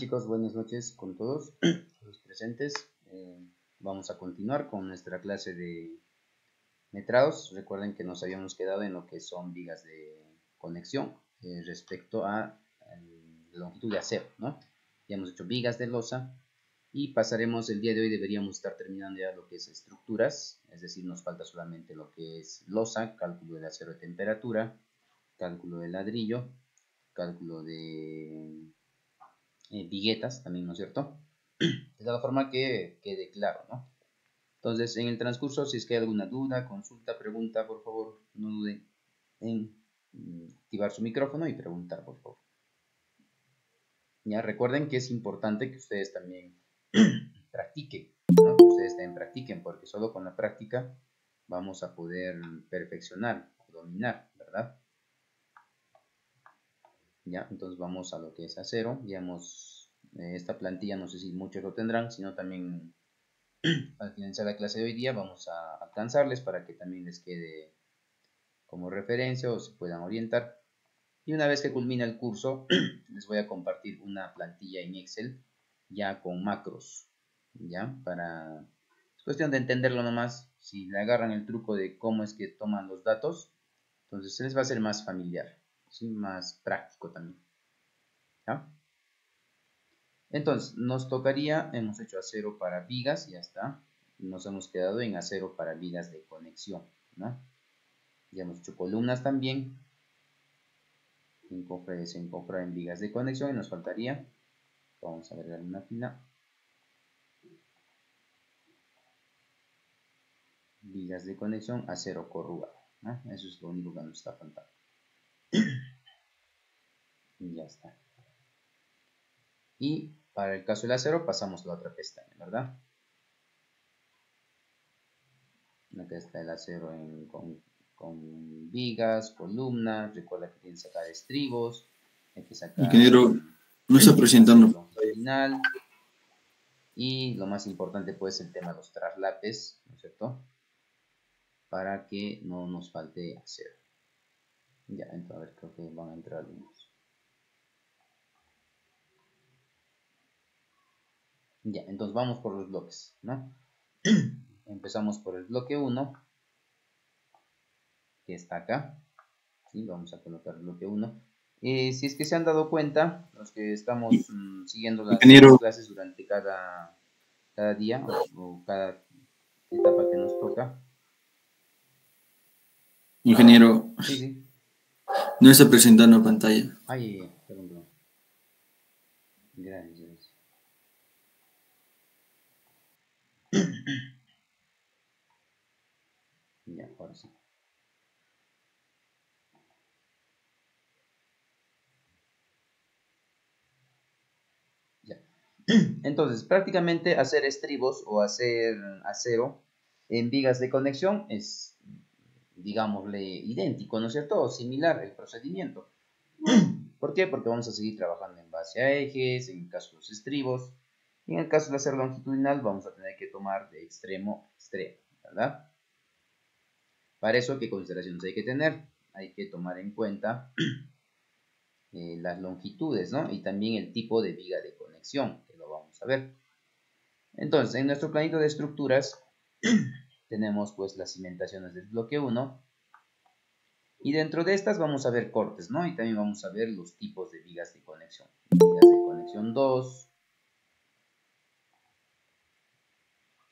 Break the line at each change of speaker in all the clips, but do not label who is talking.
chicos, buenas noches con todos los presentes. Vamos a continuar con nuestra clase de metrados. Recuerden que nos habíamos quedado en lo que son vigas de conexión respecto a la longitud de acero, ¿no? Ya hemos hecho vigas de losa y pasaremos el día de hoy, deberíamos estar terminando ya lo que es estructuras, es decir, nos falta solamente lo que es losa, cálculo del acero de temperatura, cálculo de ladrillo, cálculo de viguetas también, ¿no es cierto? De tal forma que quede claro, ¿no? Entonces, en el transcurso, si es que hay alguna duda, consulta, pregunta, por favor, no duden en activar su micrófono y preguntar, por favor. Ya recuerden que es importante que ustedes también practiquen, ¿no? Que ustedes también practiquen, porque solo con la práctica vamos a poder perfeccionar, dominar, ¿verdad? Ya, entonces vamos a lo que es acero. Ya hemos, esta plantilla no sé si muchos lo tendrán, sino también al finalizar la clase de hoy día vamos a alcanzarles para que también les quede como referencia o se puedan orientar. Y una vez que culmina el curso, les voy a compartir una plantilla en Excel ya con macros, ya para, es cuestión de entenderlo nomás. Si le agarran el truco de cómo es que toman los datos, entonces se les va a hacer más familiar, ¿sí? Más práctico también, ¿ya? Entonces nos tocaría, hemos hecho acero para vigas, ya está. Nos hemos quedado en acero para vigas de conexión, ¿no? Ya hemos hecho columnas también, encofrar en vigas de conexión, y nos faltaría, vamos a agregar una fila, vigas de conexión, acero corrugado, ¿no? Eso es lo único que nos está faltando. Y ya está. Y para el caso del acero pasamos a la otra pestaña, ¿verdad? Acá está el acero con vigas, columnas. Recuerda que tienen que sacar estribos, hay que sacar
Ingeniero, no está presentando.
longitudinal, y lo más importante pues el tema de los traslapes, ¿no es cierto? Para que no nos falte acero. Ya, entonces a ver, creo que van a entrar algunos. Ya, entonces vamos por los bloques, ¿no? Empezamos por el bloque 1, que está acá. ¿Sí? Vamos a colocar el bloque 1. Si es que se han dado cuenta, los que estamos siguiendo las clases durante cada día o cada etapa que nos toca.
Ingeniero,
Sí, sí.
no está presentando pantalla.
Ay, perdón. Gracias. Ya, ahora sí. Ya. Entonces, prácticamente hacer estribos o hacer acero en vigas de conexión es, digámosle, idéntico, ¿no es cierto? O similar el procedimiento. ¿Por qué? Porque vamos a seguir trabajando en base a ejes, en el caso de los estribos. Y en el caso de acero longitudinal vamos a tener que tomar de extremo a extremo, ¿verdad? Para eso, ¿qué consideraciones hay que tener? Hay que tomar en cuenta las longitudes, ¿no? Y también el tipo de viga de conexión, que lo vamos a ver. Entonces, en nuestro planito de estructuras tenemos pues las cimentaciones del bloque 1, y dentro de estas vamos a ver cortes, ¿no? Y también vamos a ver los tipos de vigas de conexión. Vigas de conexión 2,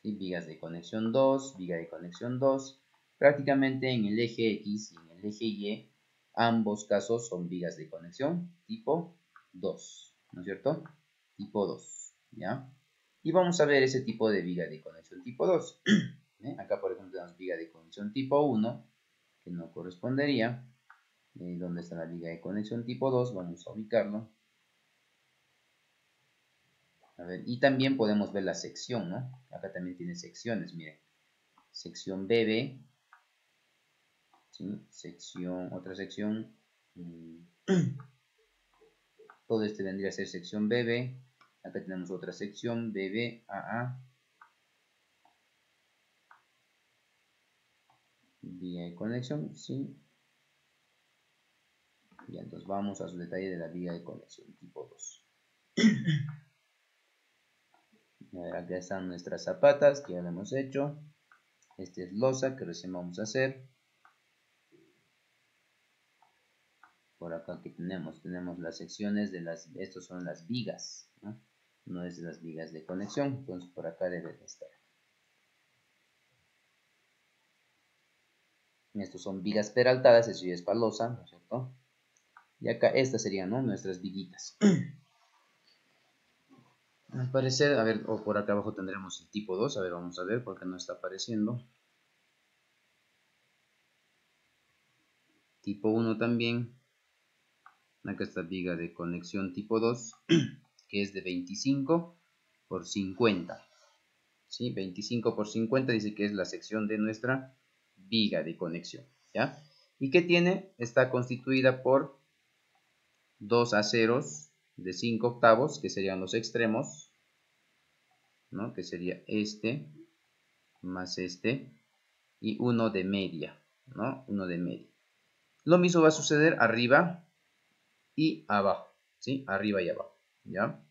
¿sí? Vigas de conexión 2, viga de conexión 2. Prácticamente en el eje X y en el eje Y, ambos casos son vigas de conexión tipo 2, ¿no es cierto? Tipo 2, ¿ya? Y vamos a ver ese tipo de viga de conexión tipo 2. Acá, por ejemplo, tenemos viga de conexión tipo 1, que no correspondería. ¿Dónde está la viga de conexión tipo 2? Vamos a ubicarlo. A ver, y también podemos ver la sección, ¿no? Acá también tiene secciones, miren. Sección BB, ¿sí? Otra sección. Todo este vendría a ser sección BB. Acá tenemos otra sección BBAA. Viga de conexión, sí. Y entonces vamos a su detalle de la viga de conexión tipo 2. Acá están nuestras zapatas que ya lo hemos hecho. Este es losa que recién vamos a hacer. Por acá que tenemos las secciones de las, estos son las vigas, ¿no? No es las vigas de conexión, entonces por acá debe de estar. Estos son vigas peraltadas, eso ya es palosa, ¿no es cierto? Y acá estas serían, ¿no?, nuestras viguitas. Al parecer, a ver, o por acá abajo tendremos el tipo 2, a ver, vamos a ver porque no está apareciendo. Tipo 1 también. Acá está viga de conexión tipo 2, que es de 25 por 50. ¿Sí? 25 por 50 dice que es la sección de nuestra viga de conexión, ¿ya? ¿Y qué tiene? Está constituida por dos aceros de 5 octavos, que serían los extremos, ¿no? Que sería este más este, y uno de media, ¿no? Uno de media. Lo mismo va a suceder arriba y abajo, ¿sí? Arriba y abajo, ¿ya?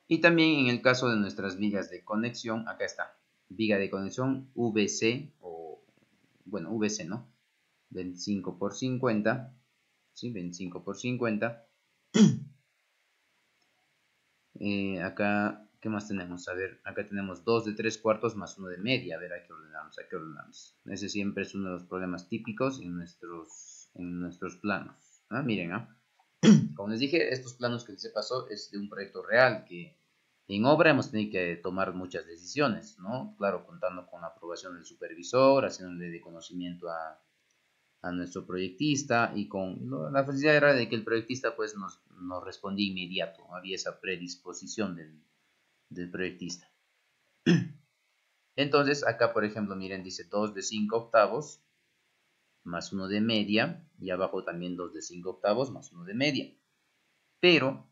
Y también en el caso de nuestras vigas de conexión, acá está, viga de conexión VC, o bueno, VC, ¿no? 25 por 50, ¿sí? 25 por 50. Acá, ¿qué más tenemos? A ver, acá tenemos 2 de 3 cuartos más 1 de media. A ver, hay que ordenarnos, hay que ordenarnos. Ese siempre es uno de los problemas típicos en nuestros planos. ¿Ah? Miren, ¿ah? Como les dije, estos planos que les he pasado es de un proyecto real que en obra hemos tenido que tomar muchas decisiones, ¿no? Claro, contando con la aprobación del supervisor, haciéndole de conocimiento a nuestro proyectista, y con la facilidad era de que el proyectista pues nos respondía inmediato, había esa predisposición del proyectista. Entonces acá, por ejemplo, miren, dice 2 de 5 octavos más 1 de media, y abajo también 2 de 5 octavos más 1 de media, pero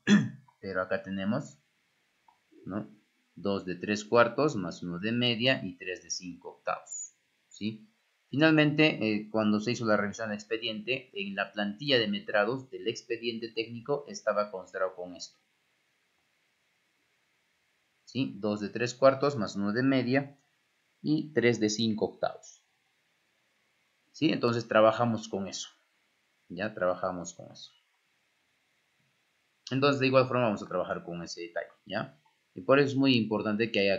acá tenemos, ¿no?, 2 de 3 cuartos más 1 de media y 3 de 5 octavos, ¿sí? Finalmente, cuando se hizo la revisión del expediente, en la plantilla de metrados del expediente técnico estaba considerado con esto, ¿sí? 2 de 3 cuartos más 1 de media y 3 de 5 octavos, ¿sí? Entonces trabajamos con eso, ya trabajamos con eso. Entonces de igual forma vamos a trabajar con ese detalle, ¿ya? Y por eso es muy importante que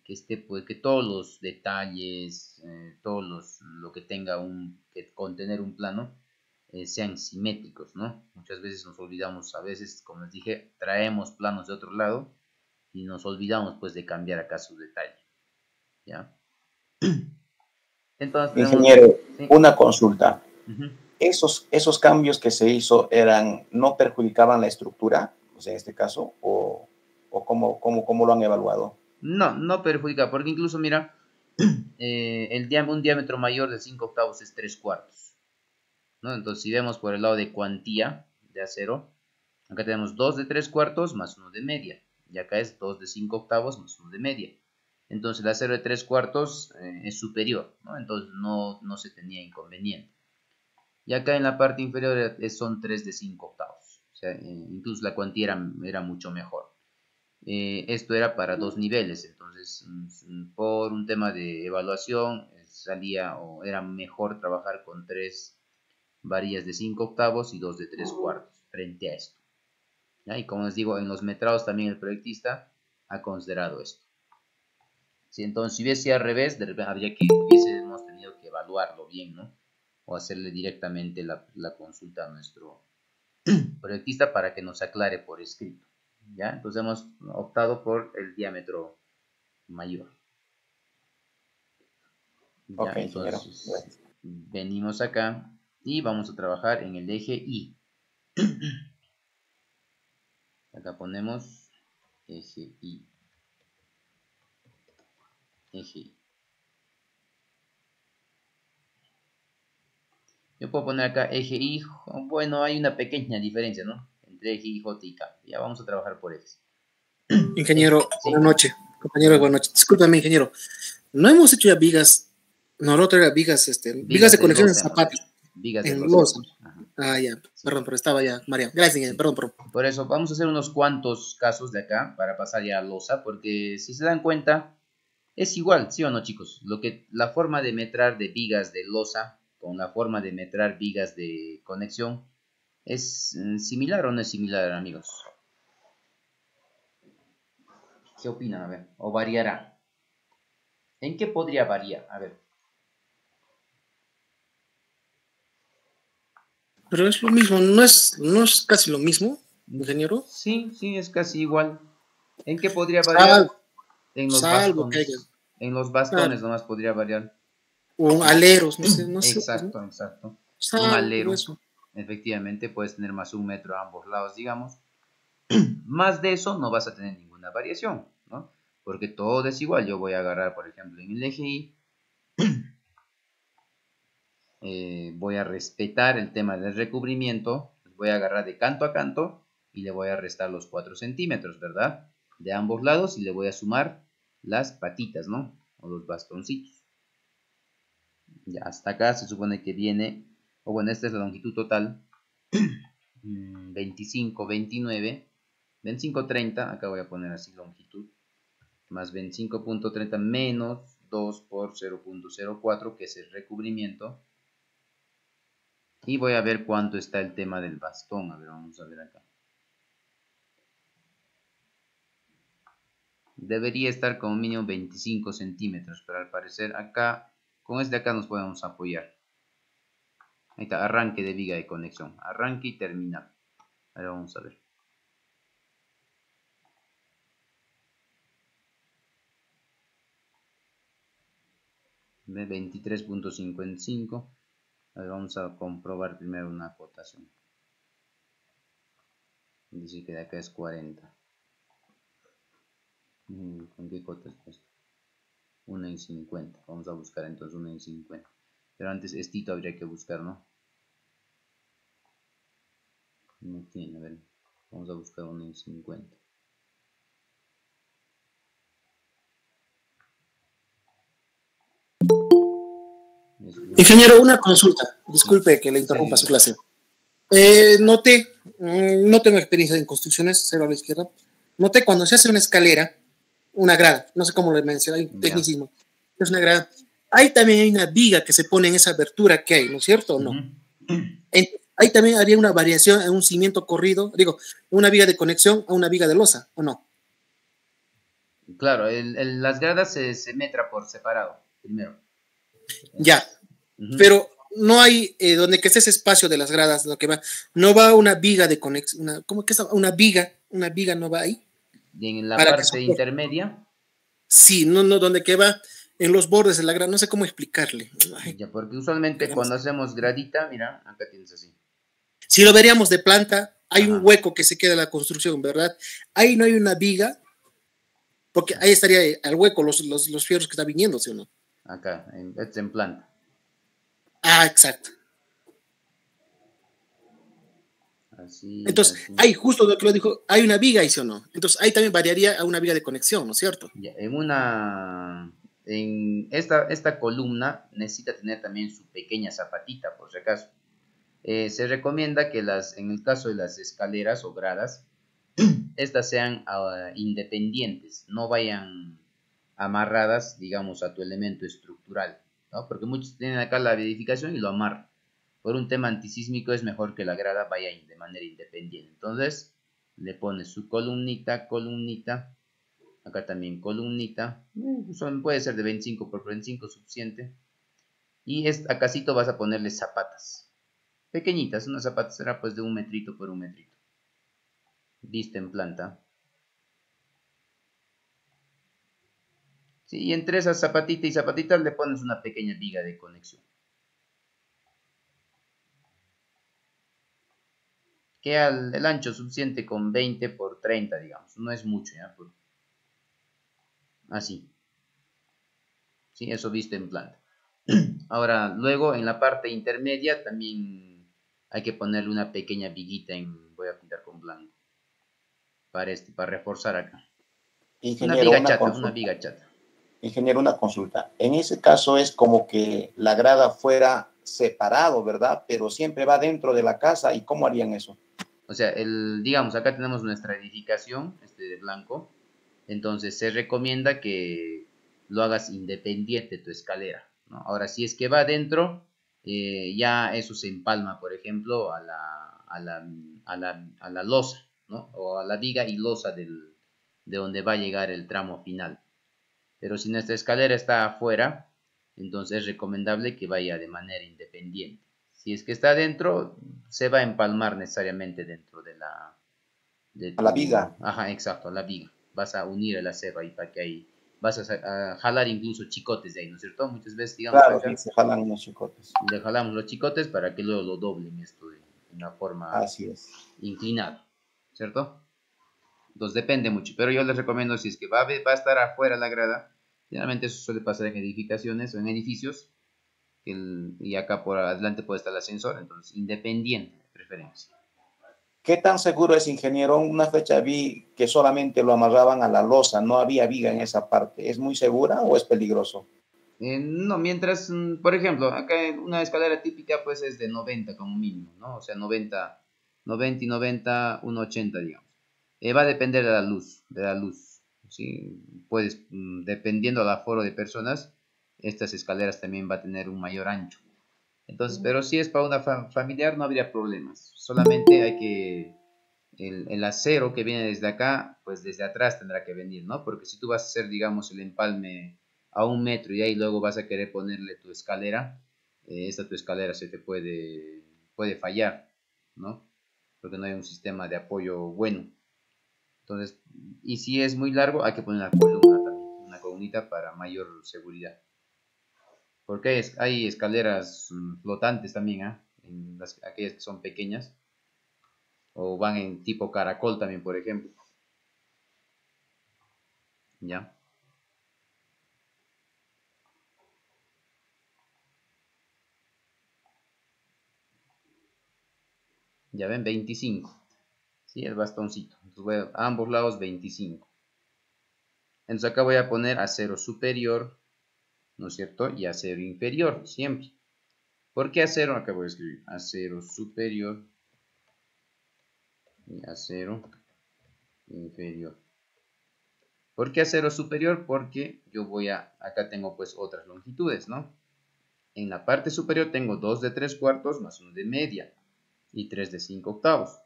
esté, pues, que todos los detalles, lo que tenga que contener un plano, sean simétricos, ¿no? Muchas veces nos olvidamos, a veces, como les dije, traemos planos de otro lado y nos olvidamos pues de cambiar acá su detalle, ¿ya? Entonces tenemos,
Ingeniero,
¿sí?,
una consulta.
Uh-huh.
¿Esos cambios que se hizo no perjudicaban la estructura, o sea, en este caso, o cómo lo han evaluado?
No perjudica, porque incluso, mira, un diámetro mayor de 5 octavos es 3 cuartos, ¿no? Entonces, si vemos por el lado de cuantía de acero, acá tenemos 2 de 3 cuartos más 1 de media, y acá es 2 de 5 octavos más 1 de media. Entonces, el acero de 3 cuartos es superior, ¿no? Entonces, no se tenía inconveniente. Y acá en la parte inferior son 3 de 5 octavos, o sea, incluso la cuantía era mucho mejor. Esto era para 2 niveles, entonces por un tema de evaluación salía, o era mejor trabajar con 3 varillas de 5 octavos y 2 de 3 cuartos frente a esto, ¿ya? Y como les digo, en los metrados también el proyectista ha considerado esto. ¿Sí? Entonces, si hubiese sido al revés, de repente hubiésemos tenido que evaluarlo bien, ¿no? O hacerle directamente la consulta a nuestro proyectista para que nos aclare por escrito, ¿ya? Entonces hemos optado por el diámetro mayor, ¿ya?
Ok,
entonces venimos acá y vamos a trabajar en el eje Y. Acá ponemos eje Y. Eje Y. Yo puedo poner acá eje Y. Bueno, hay una pequeña diferencia, ¿no?, entre eje Y, J y K. Ya vamos a trabajar por ejes.
Ingeniero,
Sí.
buenas noches. Compañero, buenas noches. Discúlpame, ingeniero. No hemos hecho ya vigas. No, lo otro era vigas de conexión en zapatos.
Vigas de
En
losa.
losa. Ah, ya. Perdón, pero estaba ya, María. Gracias, ingeniero. Perdón.
Por eso vamos a hacer unos cuantos casos de acá para pasar ya a losa, porque si se dan cuenta, es igual, ¿sí o no, chicos? La forma de metrar de vigas de losa con la forma de metrar vigas de conexión es similar o no es similar, amigos. ¿Qué opinan? A ver, o variará. ¿En qué podría variar? A ver.
Pero es lo mismo, no es casi lo mismo, ingeniero.
Sí, es casi igual. ¿En qué podría variar?
Salvo,
En los
salvo que haya,
bastones. En los
claro,
bastones nomás podría variar.
o aleros, no sé, pues, ¿no?
Exacto. Un
Salvo
alero,
eso.
efectivamente, puedes tener más 1 metro a ambos lados, digamos. Más de eso no vas a tener ninguna variación, ¿no? Porque todo es igual. Yo voy a agarrar, por ejemplo, en el eje Y, voy a respetar el tema del recubrimiento, voy a agarrar de canto a canto y le voy a restar los 4 centímetros, ¿verdad? De ambos lados y le voy a sumar las patitas, ¿no? O los bastoncitos. Ya hasta acá se supone que viene, o bueno, esta es la longitud total, 25, 29, 25, 30, acá voy a poner así longitud, más 25.30 menos 2 por 0.04, que es el recubrimiento. Y voy a ver cuánto está el tema del bastón. A ver, vamos a ver acá. Debería estar como mínimo 25 centímetros, pero al parecer acá, con este de acá nos podemos apoyar. Ahí está, arranque de viga de conexión. Arranque y terminal. Ahora vamos a ver. De 23.55. A ver, vamos a comprobar primero una acotación. Dice que de acá es 40. ¿Con qué cota está esto? 1,50. Vamos a buscar entonces 1,50. Pero antes estito habría que buscar, ¿no? No tiene, a ver. Vamos a buscar 1,50.
Ingeniero, una consulta.
Sí,
Disculpe que le
sí,
interrumpa su
dígame.
clase. Noté, no tengo experiencia en construcciones, cero a la izquierda. Noté cuando se hace una escalera, una grada, no sé cómo le mencioné, hay un
Ya.
tecnicismo, es una grada. Ahí también hay una viga que se pone en esa abertura que hay, ¿no es cierto o no? Ahí también habría una variación en un cimiento corrido, digo, una viga de conexión a una viga de losa, ¿o no?
Claro, las gradas se metra por separado, primero.
Ya,
Ujú.
pero no hay donde que esté ese espacio de las gradas, lo que va, no va una viga de conexión, ¿cómo que es? Una viga no va ahí
Y en la
para que
parte
soporte.
intermedia,
Sí, no, donde que va en los bordes de la grada, no sé cómo explicarle. Ay,
ya, porque usualmente
caramba.
cuando hacemos gradita, mira, acá tienes así.
Si lo veríamos de planta, hay un
Ajá,
hueco que se queda en la construcción, ¿verdad? Ahí no hay una viga, porque ahí estaría al hueco los fierros que está viniendo, ¿sí o no?
acá, este es en planta.
Ah, exacto.
Así,
Entonces,
así.
ahí justo lo que lo dijo, hay una viga ahí, ¿sí o no? Entonces, ahí también variaría a una viga de conexión, ¿no es cierto?
Ya, en esta columna necesita tener también su pequeña zapatita, por si acaso. Se recomienda que en el caso de las escaleras o gradas, estas sean independientes, no vayan amarradas, digamos, a tu elemento estructural, ¿no? Porque muchos tienen acá la edificación y lo amarran. Por un tema antisísmico es mejor que la grada vaya de manera independiente. Entonces, le pones su columnita, columnita, acá también columnita, puede ser de 25 por 25 suficiente. Y acácito vas a ponerle zapatas, pequeñitas, una zapata será pues de 1 metrito por 1 metrito, vista en planta. Sí, y entre esas zapatita y zapatita le pones una pequeña viga de conexión. Queda el ancho suficiente con 20 por 30, digamos. No es mucho, ¿ya? Así. Sí, eso visto en planta. Ahora, luego en la parte intermedia también hay que ponerle una pequeña viguita voy a pintar con blanco. Para reforzar acá. Una
Ingeniero,
viga
una
chata, una
consulta.
viga chata.
Ingeniero, una consulta. En ese caso es como que la grada fuera separado, ¿verdad? Pero siempre va dentro de la casa. ¿Y cómo harían eso?
O sea, digamos, acá tenemos nuestra edificación, de blanco. Entonces se recomienda que lo hagas independiente tu escalera, ¿no? Ahora, si es que va adentro, ya eso se empalma, por ejemplo, a la losa, ¿no? O a la viga y losa de donde va a llegar el tramo final. Pero si nuestra escalera está afuera, entonces es recomendable que vaya de manera independiente. Si es que está adentro, se va a empalmar necesariamente dentro de
A la
tu...
viga.
Ajá, exacto, a la viga. Vas a unir el acero ahí para que ahí... Vas a jalar incluso chicotes de ahí, ¿no es cierto? Muchas veces, digamos,
Claro,
acá
sí, se jalan unos chicotes.
le jalamos los chicotes para que luego lo doblen esto de una forma
Así es.
inclinada, ¿cierto? Entonces depende mucho, pero yo les recomiendo si es que va a estar afuera la grada, generalmente eso suele pasar en edificaciones o en edificios, y acá por adelante puede estar el ascensor, entonces independiente de preferencia.
¿Qué tan seguro es, ingeniero? Una fecha vi que solamente lo amarraban a la losa, no había viga en esa parte. ¿Es muy segura o es peligroso?
No, mientras, por ejemplo, acá una escalera típica pues es de 90 como mínimo, ¿no? O sea, 90 y 90, 1,80 digamos. Va a depender de la luz, ¿sí? Puedes, dependiendo del aforo de personas, estas escaleras también va a tener un mayor ancho. Entonces, pero si es para una familiar no habría problemas. Solamente hay que, el acero que viene desde acá, pues desde atrás tendrá que venir, ¿no? Porque si tú vas a hacer, digamos, el empalme a 1 metro y ahí luego vas a querer ponerle tu escalera, esta tu escalera se te puede fallar, ¿no? Porque no hay un sistema de apoyo bueno. Entonces, y si es muy largo, hay que poner una columna también, una columnita para mayor seguridad. Porque hay escaleras flotantes también, ¿ah? Aquellas que son pequeñas, o van en tipo caracol también, por ejemplo. ¿Ya? Ya ven, 25. ¿Sí? El bastoncito. Entonces voy a ambos lados 25. Entonces acá voy a poner acero superior, ¿no es cierto? Y acero inferior, siempre. ¿Por qué acero? Acá voy a escribir acero superior y acero inferior. ¿Por qué acero superior? Porque yo acá tengo pues otras longitudes, ¿no? En la parte superior tengo 2 de 3 cuartos más 1 de media y 3 de 5 octavos.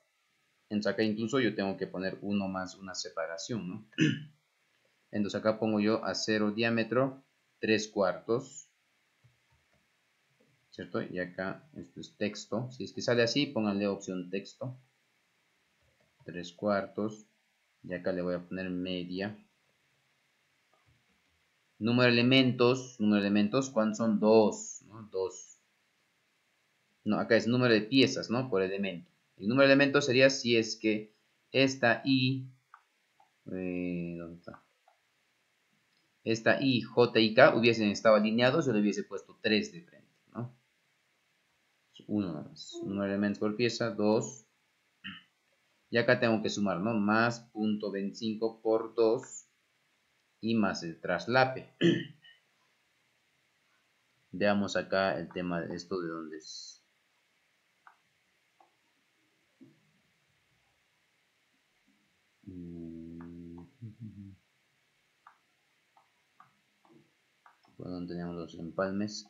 Entonces acá incluso yo tengo que poner uno más una separación, ¿no? Entonces acá pongo yo acero diámetro 3 cuartos, ¿cierto? Y acá esto es texto. Si es que sale así, pónganle opción texto. 3 cuartos. Y acá le voy a poner media. Número de elementos, ¿cuántos son? 2, ¿no? 2. No, acá es número de piezas, ¿no? Por elemento. El número de elementos sería si es que esta I, ¿dónde está? Esta I, J y K hubiesen estado alineados, yo le hubiese puesto 3 de frente, ¿no? 1 más. Número de elementos por pieza, 2. Y acá tengo que sumar, ¿no? Más 0.25 por 2 y más el traslape. Veamos acá el tema de esto de dónde es. Por donde tenemos los empalmes.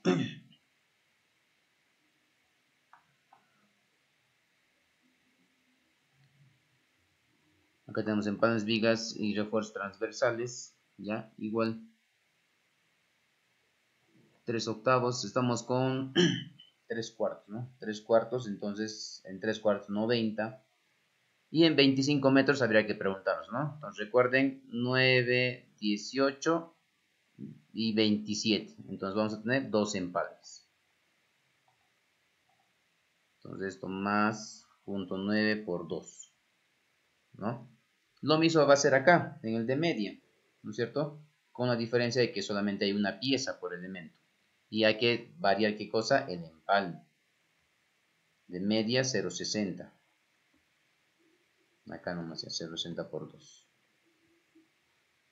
Acá tenemos empalmes, vigas y refuerzos transversales. Ya, igual. 3 octavos, estamos con 3 cuartos, ¿no? 3 cuartos, entonces en 3 cuartos 90. Y en 25 metros habría que preguntarnos, ¿no? Entonces recuerden 9, 18 y 27. Entonces vamos a tener 2 empalmes. Entonces esto más 0.9 por 2, ¿no? Lo mismo va a ser acá, en el de media, ¿no es cierto? Con la diferencia de que solamente hay una pieza por elemento. Y hay que variar, ¿qué cosa? El empalme. De media 0.60. Acá nomás ya 0.60 por 2.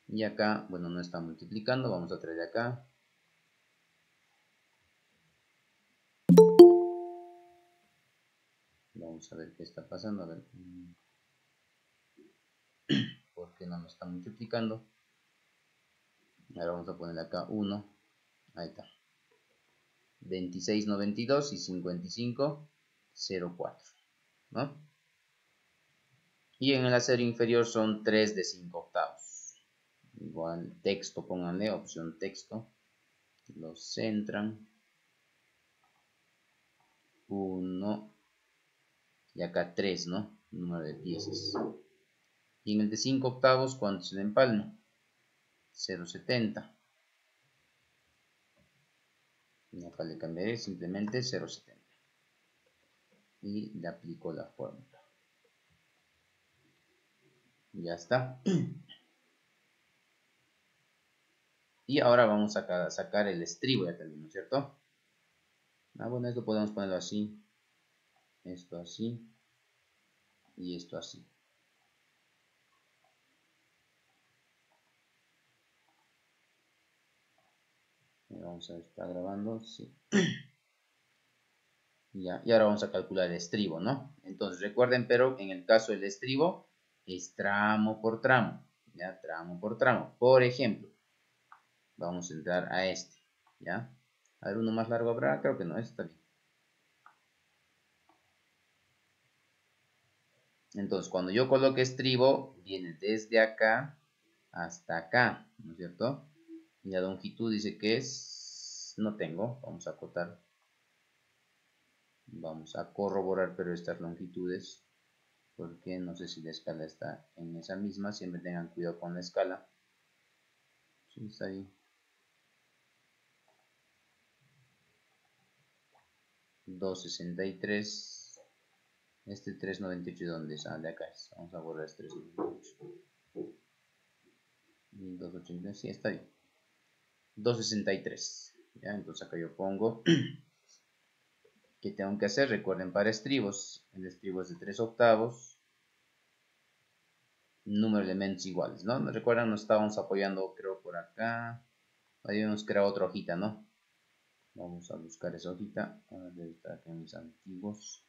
Y acá, bueno, no está multiplicando, vamos a traer acá. Vamos a ver qué está pasando. A ver. ¿Por qué no me está multiplicando? Ahora vamos a poner acá 1. Ahí está. 26,92 y 55,04. ¿No? Y en el acero inferior son 3 de 5 octavos. Igual texto, pónganle opción texto. Lo centran. 1. Y acá 3, ¿no? Número de piezas. Y en el de 5 octavos, ¿cuánto es el empalme? 0,70. Y acá le cambiaré simplemente 0,70. Y le aplico la fórmula. Ya está. Y ahora vamos a sacar el estribo ya también, ¿no es cierto? Bueno, esto podemos ponerlo así. Esto así. Y esto así. Vamos a ver, está grabando, sí. Ya, y ahora vamos a calcular el estribo, ¿no? Entonces recuerden, pero en el caso del estribo es tramo por tramo, ¿ya? Tramo por tramo. Por ejemplo, vamos a entrar a este, ¿ya? A ver, uno más largo habrá, creo que no, este está bien. Entonces, cuando yo coloque estribo, viene desde acá hasta acá, ¿no es cierto? Y la longitud dice que es, no tengo, vamos a acotar. Vamos a corroborar, pero estas longitudes, porque no sé si la escala está en esa misma. Siempre tengan cuidado con la escala. Sí, está ahí. 263. Este 398, ¿dónde es? De acá es. Vamos a borrar este 398. 280, sí, está bien. 263. Ya, entonces acá yo pongo ¿qué tengo que hacer? Recuerden, para estribos, el estribo es de 3 octavos, número de elementos iguales, ¿no? Recuerdan, nos estábamos apoyando, creo, por acá. Habíamos creado otra hojita, ¿no? Vamos a buscar esa hojita. Debe estar aquí en mis antiguos.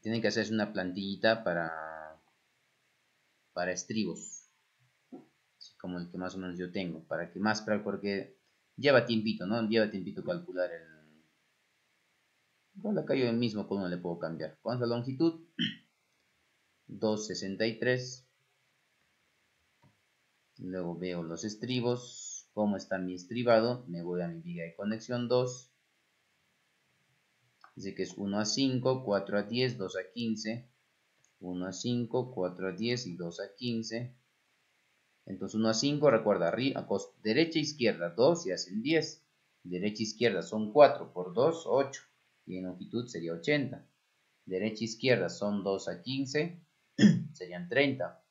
Tienen que hacerse una plantillita para estribos. Así como el que más o menos yo tengo. Para que más, porque lleva tiempito, ¿no? Lleva tiempito calcular el... Igual acá yo mismo con uno le puedo cambiar. ¿Cuánto es la longitud? 263. Luego veo los estribos. ¿Cómo está mi estribado? Me voy a mi viga de conexión 2. Dice que es 1 a 5, 4 a 10, 2 a 15. 1 a 5, 4 a 10 y 2 a 15. Entonces 1 a 5, recuerda, arriba, derecha e izquierda, 2 y hacen 10. Derecha e izquierda son 4 por 2, 8. Y en longitud sería 80. Derecha e izquierda son 2 a 15, serían 30.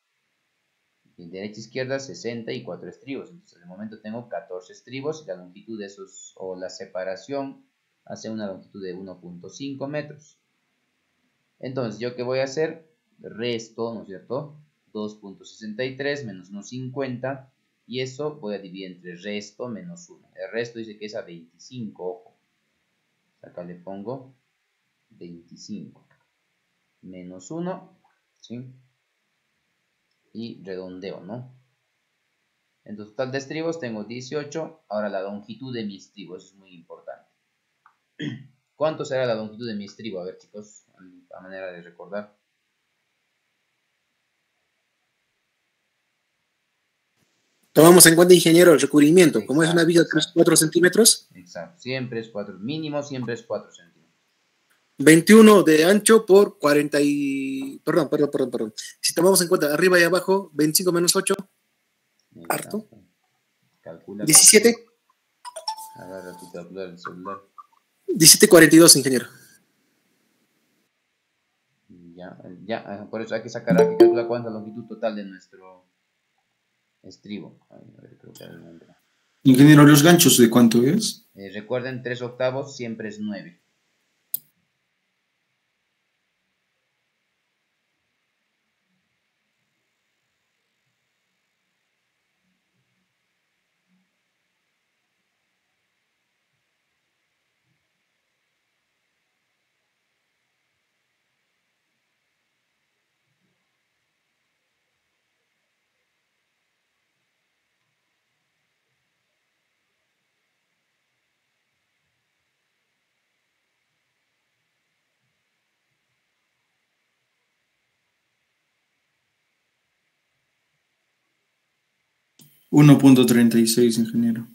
Y derecha e izquierda 60 y 4 estribos. Entonces de momento tengo 14 estribos y la longitud de esos, o la separación, hace una longitud de 1.5 metros. Entonces, ¿yo qué voy a hacer? Resto, ¿no es cierto? 2.63 menos 1.50 y eso voy a dividir entre resto menos 1. El resto dice que es a 25, ojo. Acá le pongo 25 menos 1, ¿sí? Y redondeo, ¿no? En total de estribos tengo 18. Ahora la longitud de mi estribo, eso es muy importante. ¿Cuánto será la longitud de mi estribo? A ver, chicos, a manera de recordar.
Tomamos en cuenta, ingeniero, el recubrimiento. Como es una viga de
Exacto.
4 centímetros.
Exacto. Siempre es 4. Mínimo siempre es 4 centímetros.
21 de ancho por 40 y... Perdón. Si tomamos en cuenta arriba y abajo, 25 menos 8. Harto.
Calcula.
17.
Agarra tu calculador del celular.
17,42, ingeniero.
Ya, por eso hay que sacar aquí, calcula cuánta es la longitud total de nuestro estribo. A ver, creo que
Ingeniero, ¿los ganchos de cuánto es?
recuerden, 3 octavos siempre es 9.
1.36, ingeniero.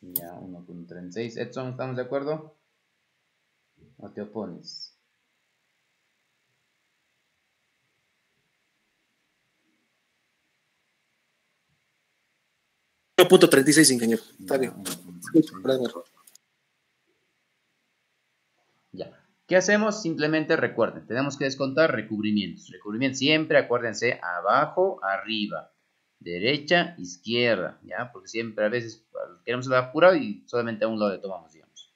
Ya, 1.36. Edson, ¿estamos de acuerdo? ¿O te opones?
.36, ingeniero. Está
Ya,
bien.
1.36. Ya. ¿Qué hacemos? Simplemente recuerden, tenemos que descontar recubrimientos. Recubrimientos siempre, acuérdense, abajo, arriba, derecha, izquierda, ¿ya? Porque siempre a veces queremos el apurado y solamente a un lado le tomamos, digamos.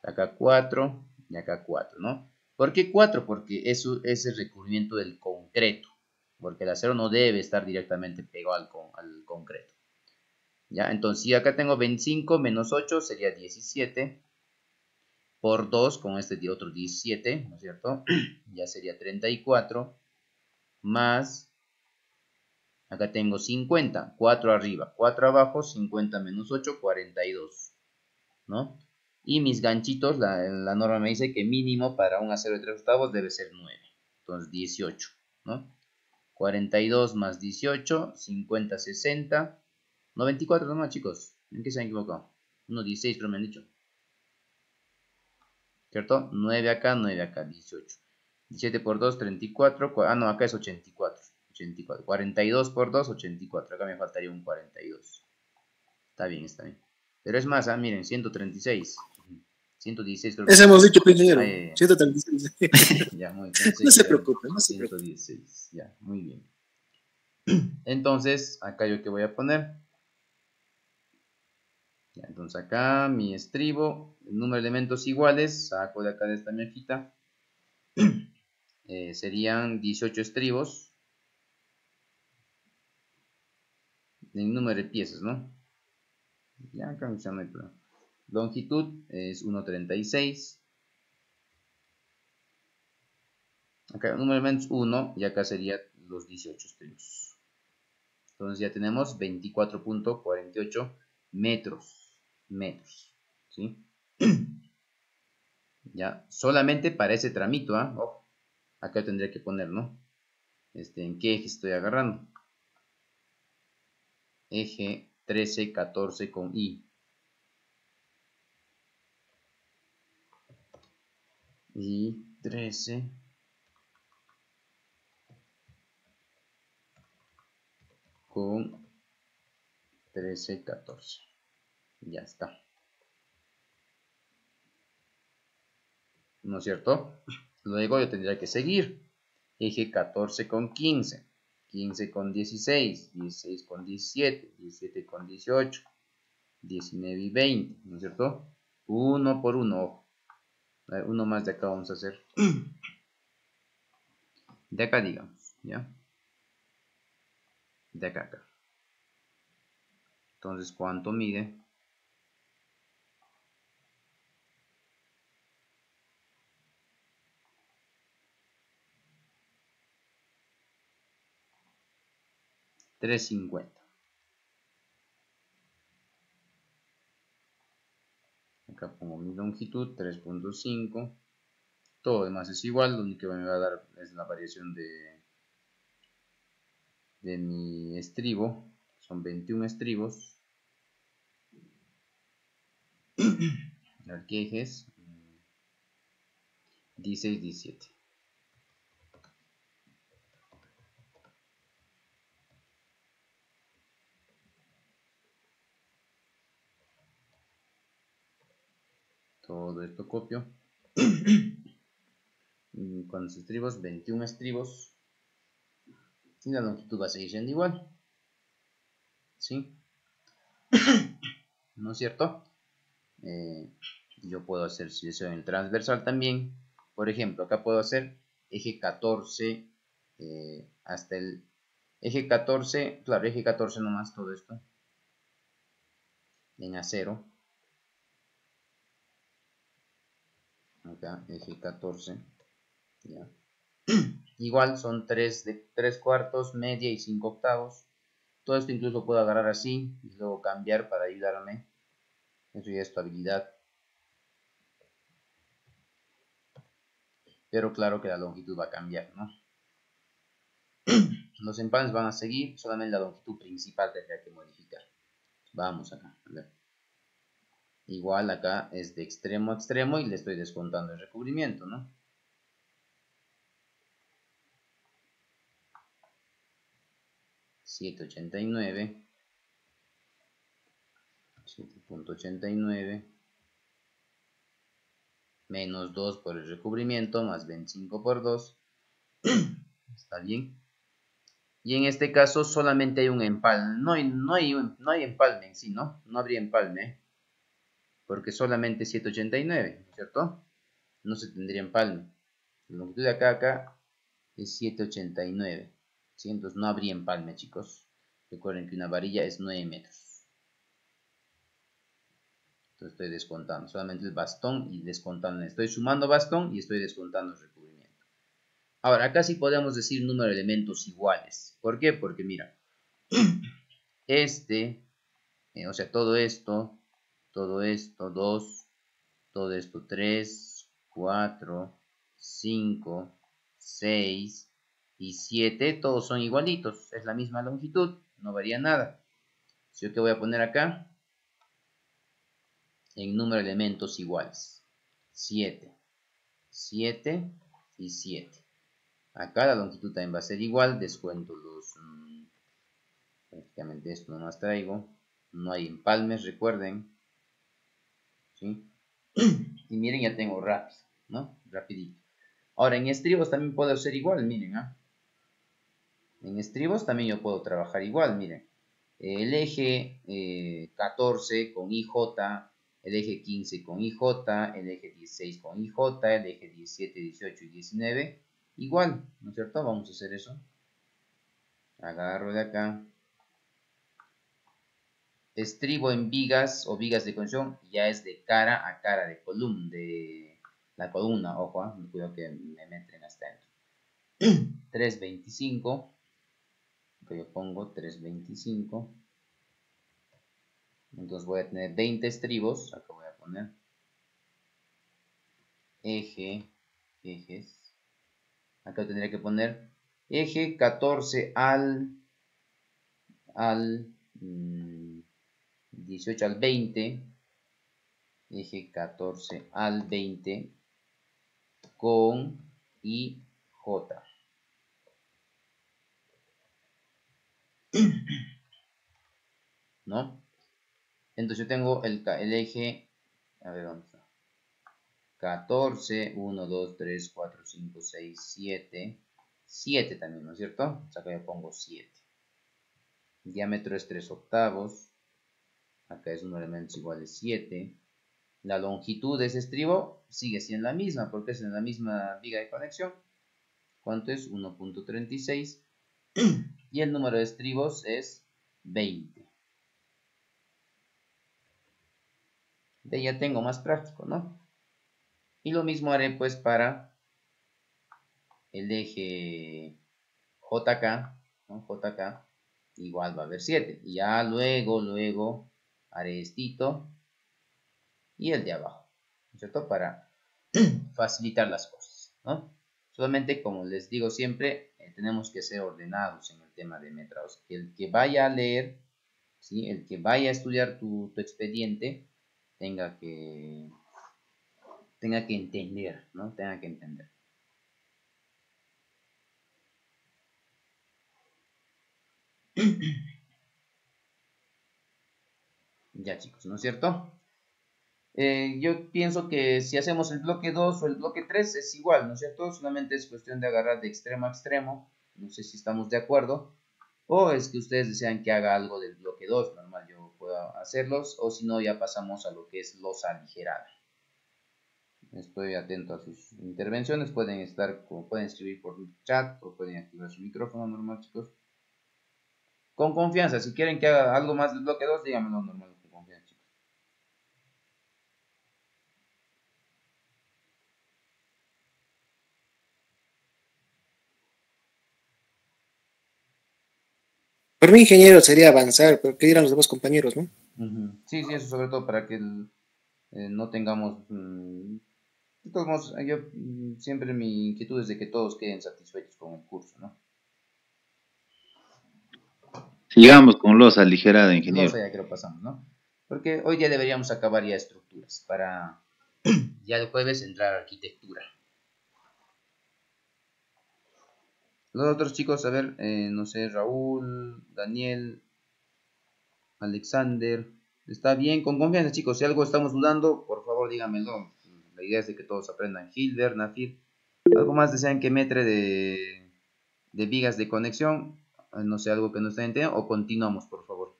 Acá 4 y acá 4, ¿no? ¿Por qué 4? Porque eso es el recubrimiento del concreto. Porque el acero no debe estar directamente pegado al concreto. ¿Ya? Entonces, si acá tengo 25 menos 8 sería 17. Por 2 con este de otro 17, ¿no es cierto? Ya sería 34, más, acá tengo 50, 4 arriba, 4 abajo, 50 menos 8, 42, ¿no? Y mis ganchitos, la norma me dice que mínimo para un acero de 3 octavos debe ser 9, entonces 18, ¿no? 42 más 18, 50, 60, no 24 nomás, chicos, ¿en qué se han equivocado? 1.16 creo me han dicho. ¿Cierto? 9 acá, 18. 17 por 2, 34. No, acá es 84. 84. 42 por 2, 84. Acá me faltaría un 42. Está bien, está bien. Pero es más, miren, 136. 116 creo que
Eso hemos dicho, ingeniero.
Ay,
136.
ya, muy bien.
No se preocupe, no se preocupe.
116. Ya, muy bien. Entonces, acá yo que voy a poner. Ya, entonces acá mi estribo, el número de elementos iguales, saco de acá de esta mi hojita. Serían 18 estribos en número de piezas, ¿no? Ya acá no hay problema. Longitud es 1.36. Acá el número de elementos 1 y acá serían los 18 estribos. Entonces ya tenemos 24.48 metros. ¿Sí? Ya, solamente para ese tramito, ¿ah? Oh, acá tendría que poner, ¿no? ¿En qué eje estoy agarrando? Eje 13, 14 con I. Y 13 con 13, 14. Ya está. ¿No es cierto? Luego yo tendría que seguir. Eje 14 con 15. 15 con 16. 16 con 17. 17 con 18. 19 y 20. ¿No es cierto? Uno por uno. Ojo. A ver, uno más de acá vamos a hacer. De acá, digamos. ¿Ya? De acá, acá. Entonces, ¿cuánto mide? $3.50. Acá pongo mi longitud, 3.5. Todo demás es igual. Lo único que me va a dar es la variación de mi estribo. Son 21 estribos. Arquejes 16, 17. Todo esto copio. ¿Cuántos estribos? 21 estribos. Y la longitud va a seguir siendo igual. ¿Sí? ¿No es cierto? Yo puedo hacer, si deseo, en el transversal también. Por ejemplo, acá puedo hacer eje 14 hasta el eje 14, claro, eje 14 nomás todo esto en acero. Acá, eje 14. ¿Ya? Igual son 3 de 3 cuartos, media y 5 octavos. Todo esto incluso puedo agarrar así y luego cambiar para ayudarme. Eso ya es tu habilidad. Pero claro que la longitud va a cambiar, ¿no? los empalmes van a seguir, solamente la longitud principal tendría que modificar. Vamos acá, a ver. Igual acá es de extremo a extremo y le estoy descontando el recubrimiento, ¿no? $7.89 menos 2 por el recubrimiento más 25 por 2 está bien. Y en este caso solamente hay un empalme, no hay empalme en sí, ¿no? No habría empalme, porque solamente 7.89, ¿no es cierto? No se tendría empalme. La longitud de acá a acá es 7.89, ¿sí? Entonces no habría empalme, chicos. Recuerden que una varilla es 9 metros. Entonces estoy descontando solamente el bastón y descontando. Estoy sumando bastón y estoy descontando el recubrimiento. Ahora, acá sí podemos decir número de elementos iguales. ¿Por qué? Porque mira, o sea, todo esto, 2, todo esto 3, 4, 5, 6 y 7, todos son igualitos. Es la misma longitud, no varía nada. ¿Sí? ¿Qué voy a poner acá? En número de elementos iguales. 7, 7 y 7. Acá la longitud también va a ser igual. Descuento los... prácticamente esto nomás traigo. No hay empalmes, recuerden. ¿Sí? Y miren, ya tengo rápido, ¿no? Rapidito. Ahora, en estribos también puedo hacer igual, miren, ¿ah? En estribos también yo puedo trabajar igual, miren. El eje 14 con IJ, el eje 15 con IJ, el eje 16 con IJ, el eje 17, 18 y 19, igual, ¿no es cierto? Vamos a hacer eso. Agarro de acá. Estribo en vigas o vigas de conexión, ya es de cara a cara de columna, de la columna, ojo, cuidado que me meten hasta dentro. 3.25, que yo pongo 3.25. Entonces voy a tener 20 estribos, acá voy a poner ejes, acá tendría que poner eje 14 al 18 al 20, eje 14 al 20 con IJ. ¿No? Entonces yo tengo el eje, a ver, ¿dónde está? 14, 1, 2, 3, 4, 5, 6, 7, 7 también, ¿no es cierto? Entonces acá yo pongo 7. Diámetro es 3 octavos. Acá es un elemento igual de 7. La longitud de ese estribo sigue siendo la misma porque es en la misma viga de conexión. ¿Cuánto es? 1.36. Y el número de estribos es 20. De ahí ya tengo más práctico, ¿no? Y lo mismo haré pues para el eje JK, ¿no? JK igual va a haber 7. Y ya luego haré estito y el de abajo, ¿no es cierto? Para facilitar las cosas, ¿no? Solamente, como les digo siempre, tenemos que ser ordenados en el tema de metrados. El que vaya a leer, ¿sí? El que vaya a estudiar tu expediente, tenga que entender, ¿no? Tenga que entender. Ya, chicos, ¿no es cierto? Yo pienso que si hacemos el bloque 2 o el bloque 3 es igual, ¿no es cierto? Solamente es cuestión de agarrar de extremo a extremo. No sé si estamos de acuerdo. O es que ustedes desean que haga algo del bloque 2, normal yo puedo hacerlos. O si no, ya pasamos a lo que es losa aligerada. Estoy atento a sus intervenciones. Pueden escribir por chat o pueden activar su micrófono normal, chicos. Con confianza. Si quieren que haga algo más del bloque 2, díganmelo normal, con confianza, chicos.
Para mí, ingeniero, sería avanzar, pero ¿qué dirán los demás compañeros, no?
Sí, eso sobre todo para que no tengamos... de todos modos, siempre mi inquietud es de que todos queden satisfechos con el curso, ¿no?
Sigamos con losa aligerada, ingeniero.
Losa ya que lo pasamos, ¿no? Porque hoy día deberíamos acabar ya estructuras para ya el jueves entrar a arquitectura. Los otros chicos, a ver, no sé, Raúl, Daniel, Alexander, está bien, con confianza chicos, si algo estamos dudando, por favor díganmelo. La idea es de que todos aprendan. Hilbert, Nafir, algo más desean que metre de vigas de conexión, no sé, algo que no estén entendiendo, o continuamos, por favor.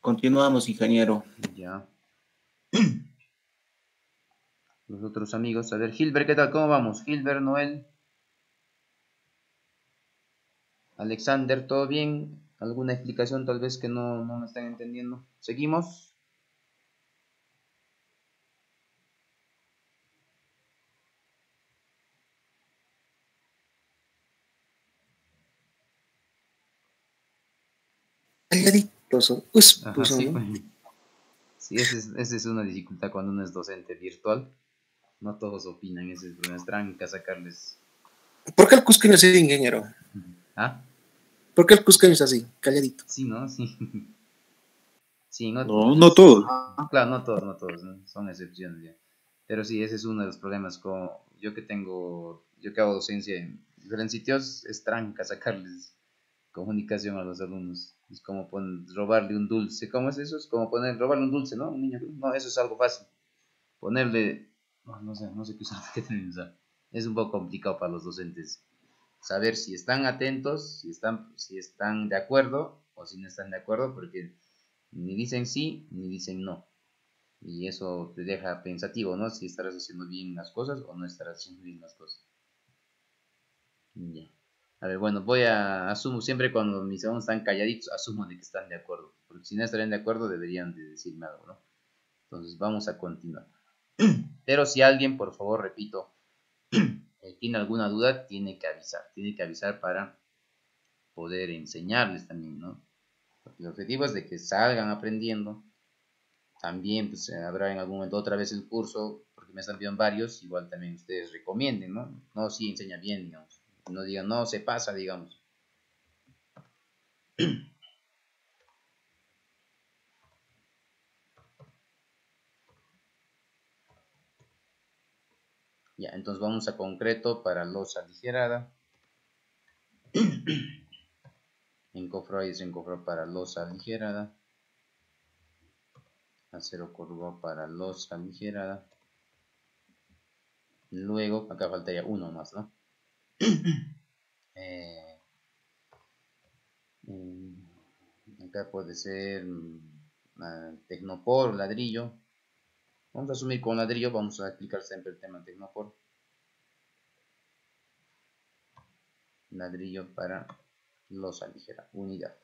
Continuamos, ingeniero.
Ya. Los otros amigos, a ver, Hilbert, ¿qué tal? ¿Cómo vamos? Hilbert, Noel, Alexander, ¿todo bien? ¿Alguna explicación tal vez que no me están entendiendo? ¿Seguimos?
Calladitos,
Ajá,
pues,
sí,
¿no?
pues. Sí, esa es una dificultad cuando uno es docente virtual. No todos opinan, ese es el problema. Es tranca sacarles.
¿Por qué el cusqueño es así, ingeniero?
¿Ah?
¿Por qué el cusqueño es así, calladito?
Sí, ¿no? Sí. Sí, no,
No, no todo.
claro, no todos, ¿no? Son excepciones ya. Pero sí, ese es uno de los problemas. Como yo que hago docencia en diferentes sitios, es tranca sacarles comunicación a los alumnos. Es como robarle un dulce. ¿Cómo es eso? Es como robarle un dulce, ¿no? Un niño. No, eso es algo fácil. Ponerle, no sé qué usar, qué tienen que usar. Es un poco complicado para los docentes saber si están atentos, si están de acuerdo o si no están de acuerdo, porque ni dicen sí ni dicen no. Y eso te deja pensativo, ¿no? Si estarás haciendo bien las cosas o no estarás haciendo bien las cosas. Ya. A ver, bueno, asumo siempre cuando mis alumnos están calladitos, asumo de que están de acuerdo. Porque si no estarían de acuerdo, deberían de decirme algo, ¿no? Entonces vamos a continuar. Pero si alguien, por favor, repito, tiene alguna duda, tiene que avisar. Tiene que avisar para poder enseñarles también, ¿no? Porque el objetivo es de que salgan aprendiendo. También pues habrá en algún momento otra vez el curso, porque me están pidiendo varios, igual también ustedes recomienden, ¿no? No, sí, enseña bien, digamos. No digan, no, se pasa, digamos. Ya, entonces vamos a concreto para losa aligerada. Encofrado y desencofrado para losa aligerada. Acero curvado para losa aligerada. Luego, acá faltaría uno más, ¿no? Eh, acá puede ser tecnopor, ladrillo. Vamos a asumir con ladrillo, vamos a explicar siempre el tema tecnopor. Ladrillo para losa ligera, unidad.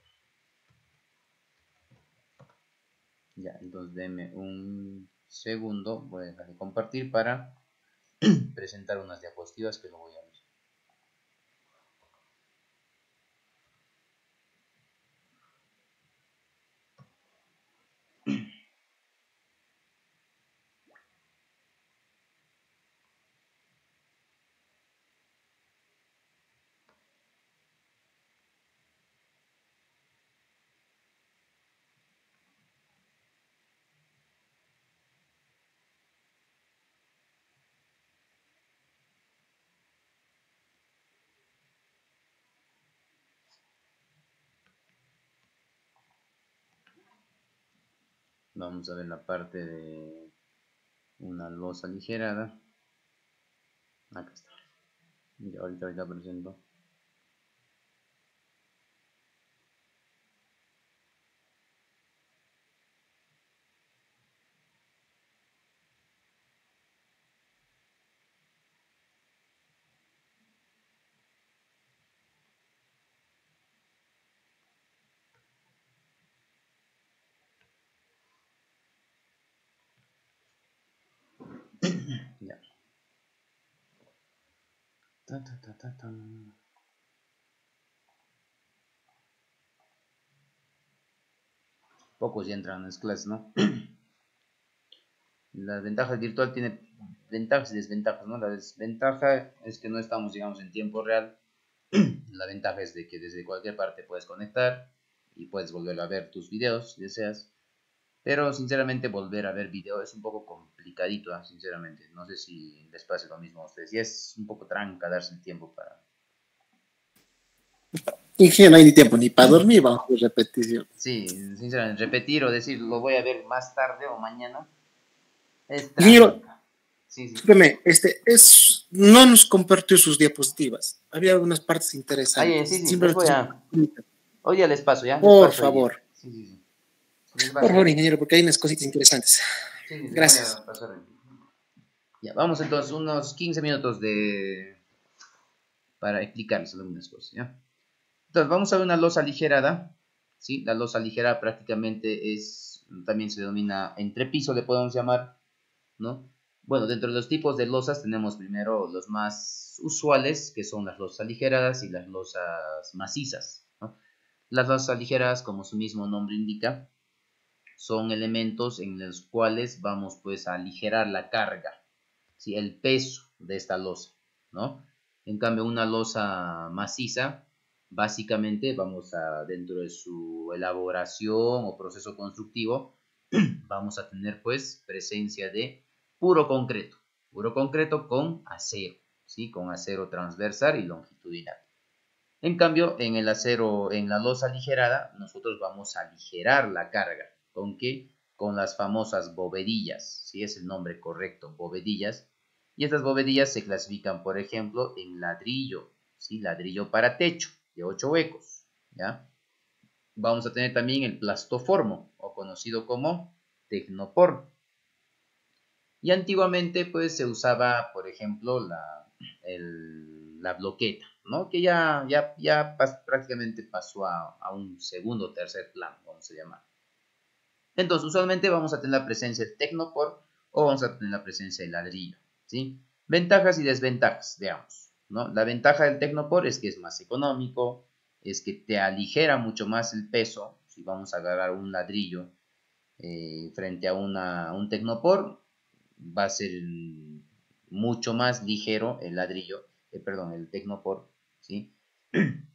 Ya, entonces denme un segundo, voy a dejar de compartir para presentar unas diapositivas que lo voy a ver. Vamos a ver la parte de una losa aligerada. Acá está. Y ahorita presento. Ya. Pocos ya entran en las clases, ¿no? La ventaja virtual tiene ventajas y desventajas, ¿no? La desventaja es que no estamos, digamos, en tiempo real. La ventaja es de que desde cualquier parte puedes conectar y puedes volver a ver tus videos si deseas. Pero sinceramente volver a ver video es un poco complicadito, sinceramente. No sé si les pase lo mismo a ustedes. Y es un poco tranca darse el tiempo para...
Ingeniero, no hay ni tiempo ni para dormir, vamos por repetición.
Sí, sinceramente, repetir o decir lo voy a ver más tarde o mañana es
Ingeniero,
tranca. Sí, sí.
discúlpeme, no nos compartió sus diapositivas. Había algunas partes interesantes.
Sí, les
Simplemente
voy a... Hoy día les paso, ¿ya? Les
por
paso hoy día.
favor.
Sí, sí, sí. Les
Por
paso
favor,
hoy día.
ingeniero, porque hay unas cositas interesantes.
Sí, sí, les
Gracias.
voy a pasar hoy día. Ya, vamos entonces unos 15 minutos para explicarles algunas cosas, ¿ya? Entonces, vamos a ver una losa aligerada, ¿sí? La losa aligerada prácticamente también se denomina entrepiso, le podemos llamar, ¿no? Bueno, dentro de los tipos de losas tenemos primero los más usuales, que son las losas aligeradas y las losas macizas, ¿no? Las losas aligeradas, como su mismo nombre indica, son elementos en los cuales vamos pues a aligerar la carga, ¿sí? El peso de esta losa, ¿no? En cambio, una losa maciza, básicamente vamos a, dentro de su elaboración o proceso constructivo, vamos a tener pues presencia de puro concreto con acero, ¿sí? Con acero transversal y longitudinal. En cambio, en el acero, en la losa aligerada, nosotros vamos a aligerar la carga. ¿Con qué? Con las famosas bovedillas, ¿sí? Es el nombre correcto, bovedillas. Y estas bovedillas se clasifican, por ejemplo, en ladrillo, ¿sí? Ladrillo para techo, de 8 huecos, ¿ya? Vamos a tener también el plastoformo, o conocido como tecnopor. Y antiguamente, pues, se usaba, por ejemplo, la bloqueta, ¿no? Que prácticamente pasó a un segundo o tercer plano, vamos a llamar. Entonces, usualmente vamos a tener la presencia del tecnopor o vamos a tener la presencia del ladrillo, ¿sí? Ventajas y desventajas, veamos, ¿no? La ventaja del tecnopor es que es más económico, es que te aligera mucho más el peso. Si vamos a agarrar un ladrillo frente a un tecnopor, va a ser mucho más ligero el ladrillo, perdón, el tecnopor, ¿sí?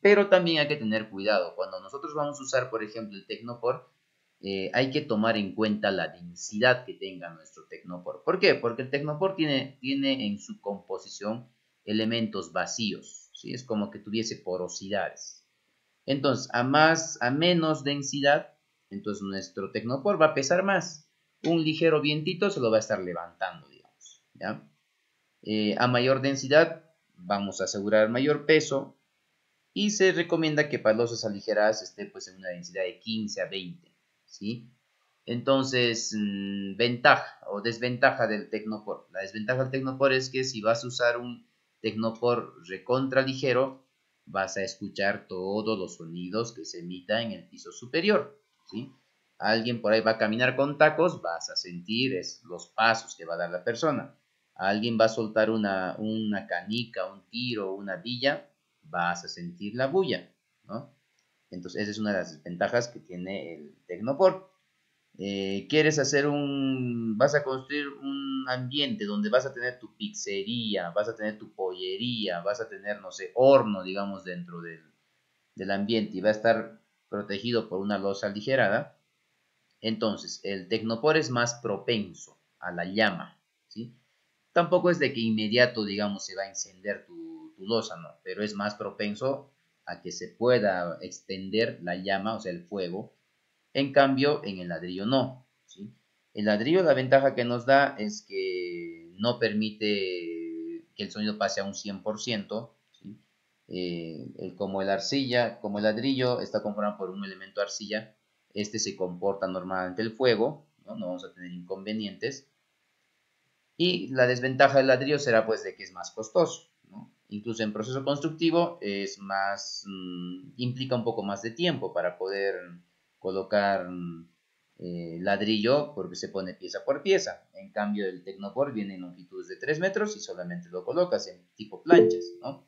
Pero también hay que tener cuidado. Cuando nosotros vamos a usar, por ejemplo, el tecnopor, hay que tomar en cuenta la densidad que tenga nuestro tecnopor. ¿Por qué? Porque el tecnopor tiene en su composición elementos vacíos, ¿sí? Es como que tuviese porosidades. Entonces, a menos densidad, entonces nuestro tecnopor va a pesar más. Un ligero vientito se lo va a estar levantando, digamos, ¿ya? A mayor densidad vamos a asegurar mayor peso y se recomienda que para losas aligeradas esté pues en una densidad de 15 a 20, ¿sí? Entonces, ventaja o desventaja del tecnopor. La desventaja del tecnopor es que si vas a usar un tecnopor recontra ligero, vas a escuchar todos los sonidos que se emitan en el piso superior, ¿sí? Alguien por ahí va a caminar con tacos, vas a sentir los pasos que va a dar la persona. Alguien va a soltar una canica, un tiro, una villa, vas a sentir la bulla, ¿no? Entonces, esa es una de las desventajas que tiene el tecnopor. Vas a construir un ambiente donde vas a tener tu pizzería, vas a tener tu pollería, vas a tener, no sé, horno, digamos, dentro del ambiente y va a estar protegido por una losa aligerada. Entonces, el tecnopor es más propenso a la llama, ¿sí? Tampoco es de que inmediato, digamos, se va a encender tu losa, ¿no? Pero es más propenso a que se pueda extender la llama, o sea, el fuego. En cambio, en el ladrillo no, ¿sí? El ladrillo, la ventaja que nos da es que no permite que el sonido pase a un 100%, ¿sí? Como el ladrillo está conformado por un elemento arcilla, este se comporta normalmente el fuego, ¿no? No vamos a tener inconvenientes. Y la desventaja del ladrillo será pues de que es más costoso, ¿no? Incluso en proceso constructivo es más, implica un poco más de tiempo para poder colocar ladrillo porque se pone pieza por pieza. En cambio el tecnopor viene en longitudes de 3 metros y solamente lo colocas en tipo planchas, ¿no?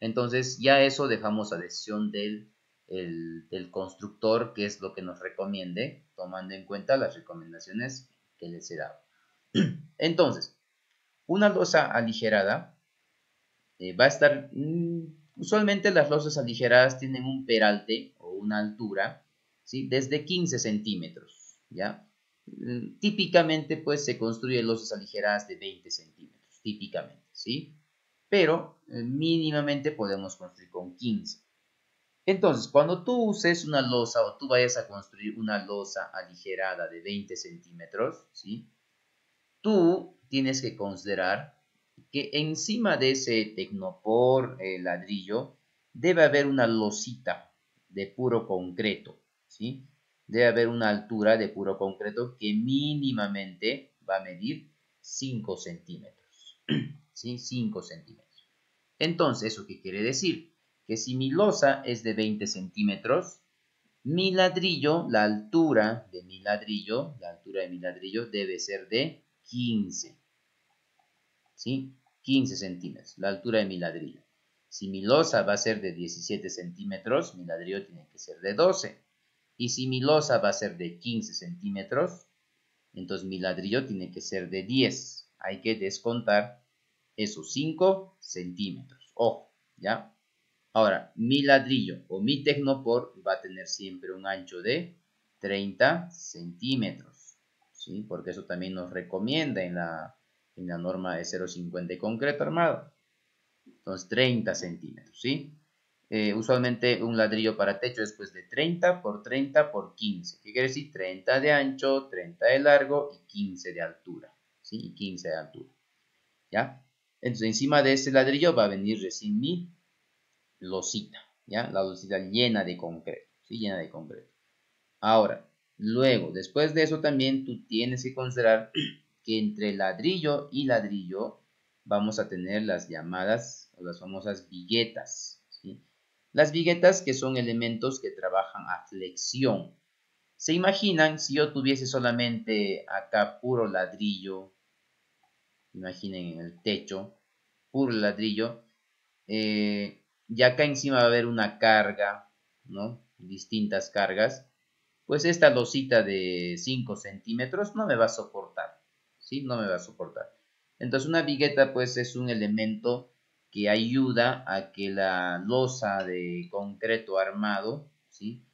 Entonces ya eso dejamos a decisión del constructor, que es lo que nos recomiende, tomando en cuenta las recomendaciones que les he dado. Entonces, Una losa aligerada va a estar, usualmente las losas aligeradas tienen un peralte o una altura, ¿sí? Desde 15 centímetros, ¿ya? Típicamente, pues, se construyen losas aligeradas de 20 centímetros, típicamente, ¿sí? Pero mínimamente podemos construir con 15. Entonces, cuando tú uses una losa o tú vayas a construir una losa aligerada de 20 centímetros, ¿sí? Tú tienes que considerar que encima de ese tecnopor ladrillo debe haber una losita de puro concreto, ¿sí? Debe haber una altura de puro concreto que mínimamente va a medir 5 centímetros, ¿sí? 5 centímetros. Entonces, ¿eso qué quiere decir? Que si mi losa es de 20 centímetros, mi ladrillo, la altura de mi ladrillo debe ser de 15, ¿sí? 15 centímetros, la altura de mi ladrillo. Si mi losa va a ser de 17 centímetros, mi ladrillo tiene que ser de 12. Y si mi losa va a ser de 15 centímetros, entonces mi ladrillo tiene que ser de 10. Hay que descontar esos 5 centímetros. Ojo, ¿ya? Ahora, mi ladrillo o mi tecnopor va a tener siempre un ancho de 30 centímetros, ¿sí? Porque eso también nos recomienda en la norma de 0,50 de concreto armado. Entonces, 30 centímetros, ¿sí? Usualmente un ladrillo para techo es pues de 30 por 30 por 15. ¿Qué quiere decir? 30 de ancho, 30 de largo y 15 de altura, ¿sí? Y 15 de altura, ¿ya? Entonces, encima de este ladrillo va a venir recién mi losita, ¿ya? La losita llena de concreto, ¿sí? Llena de concreto. Ahora, luego, después de eso también tú tienes que considerar que entre ladrillo y ladrillo vamos a tener las llamadas o las famosas viguetas, ¿sí? Las viguetas que son elementos que trabajan a flexión. ¿Se imaginan si yo tuviese solamente acá puro ladrillo? Imaginen en el techo, puro ladrillo. Y acá encima va a haber una carga, ¿no? Distintas cargas. Pues esta losita de 5 centímetros no me va a soportar, ¿sí? No me va a soportar. Entonces una vigueta pues es un elemento que ayuda a que la losa de concreto armado, ¿sí?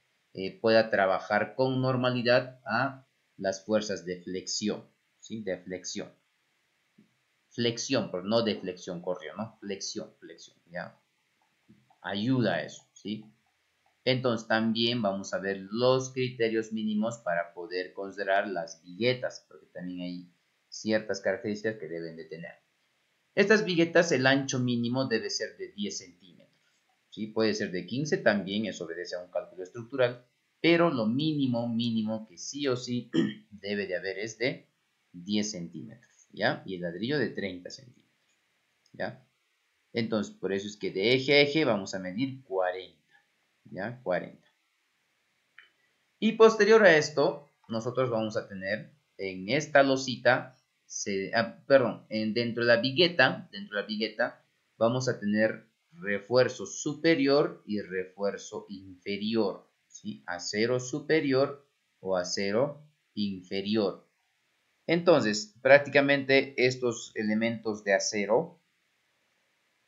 Pueda trabajar con normalidad a las fuerzas de flexión, ¿sí? De flexión. Flexión, pero no de flexión corrió, ¿no? Flexión, ¿ya? Ayuda a eso, ¿sí? Entonces también vamos a ver los criterios mínimos para poder considerar las viguetas, porque también hay ciertas características que deben de tener. Estas viguetas, el ancho mínimo debe ser de 10 centímetros, ¿sí? Puede ser de 15 también, eso obedece a un cálculo estructural, pero lo mínimo que sí o sí debe de haber es de 10 centímetros, ¿ya? Y el ladrillo de 30 centímetros, ¿ya? Entonces, por eso es que de eje a eje vamos a medir 40, ¿ya? 40. Y posterior a esto, nosotros vamos a tener en esta losita, dentro de la vigueta, vamos a tener refuerzo superior y refuerzo inferior, ¿sí? Acero superior o acero inferior. Entonces, prácticamente estos elementos de acero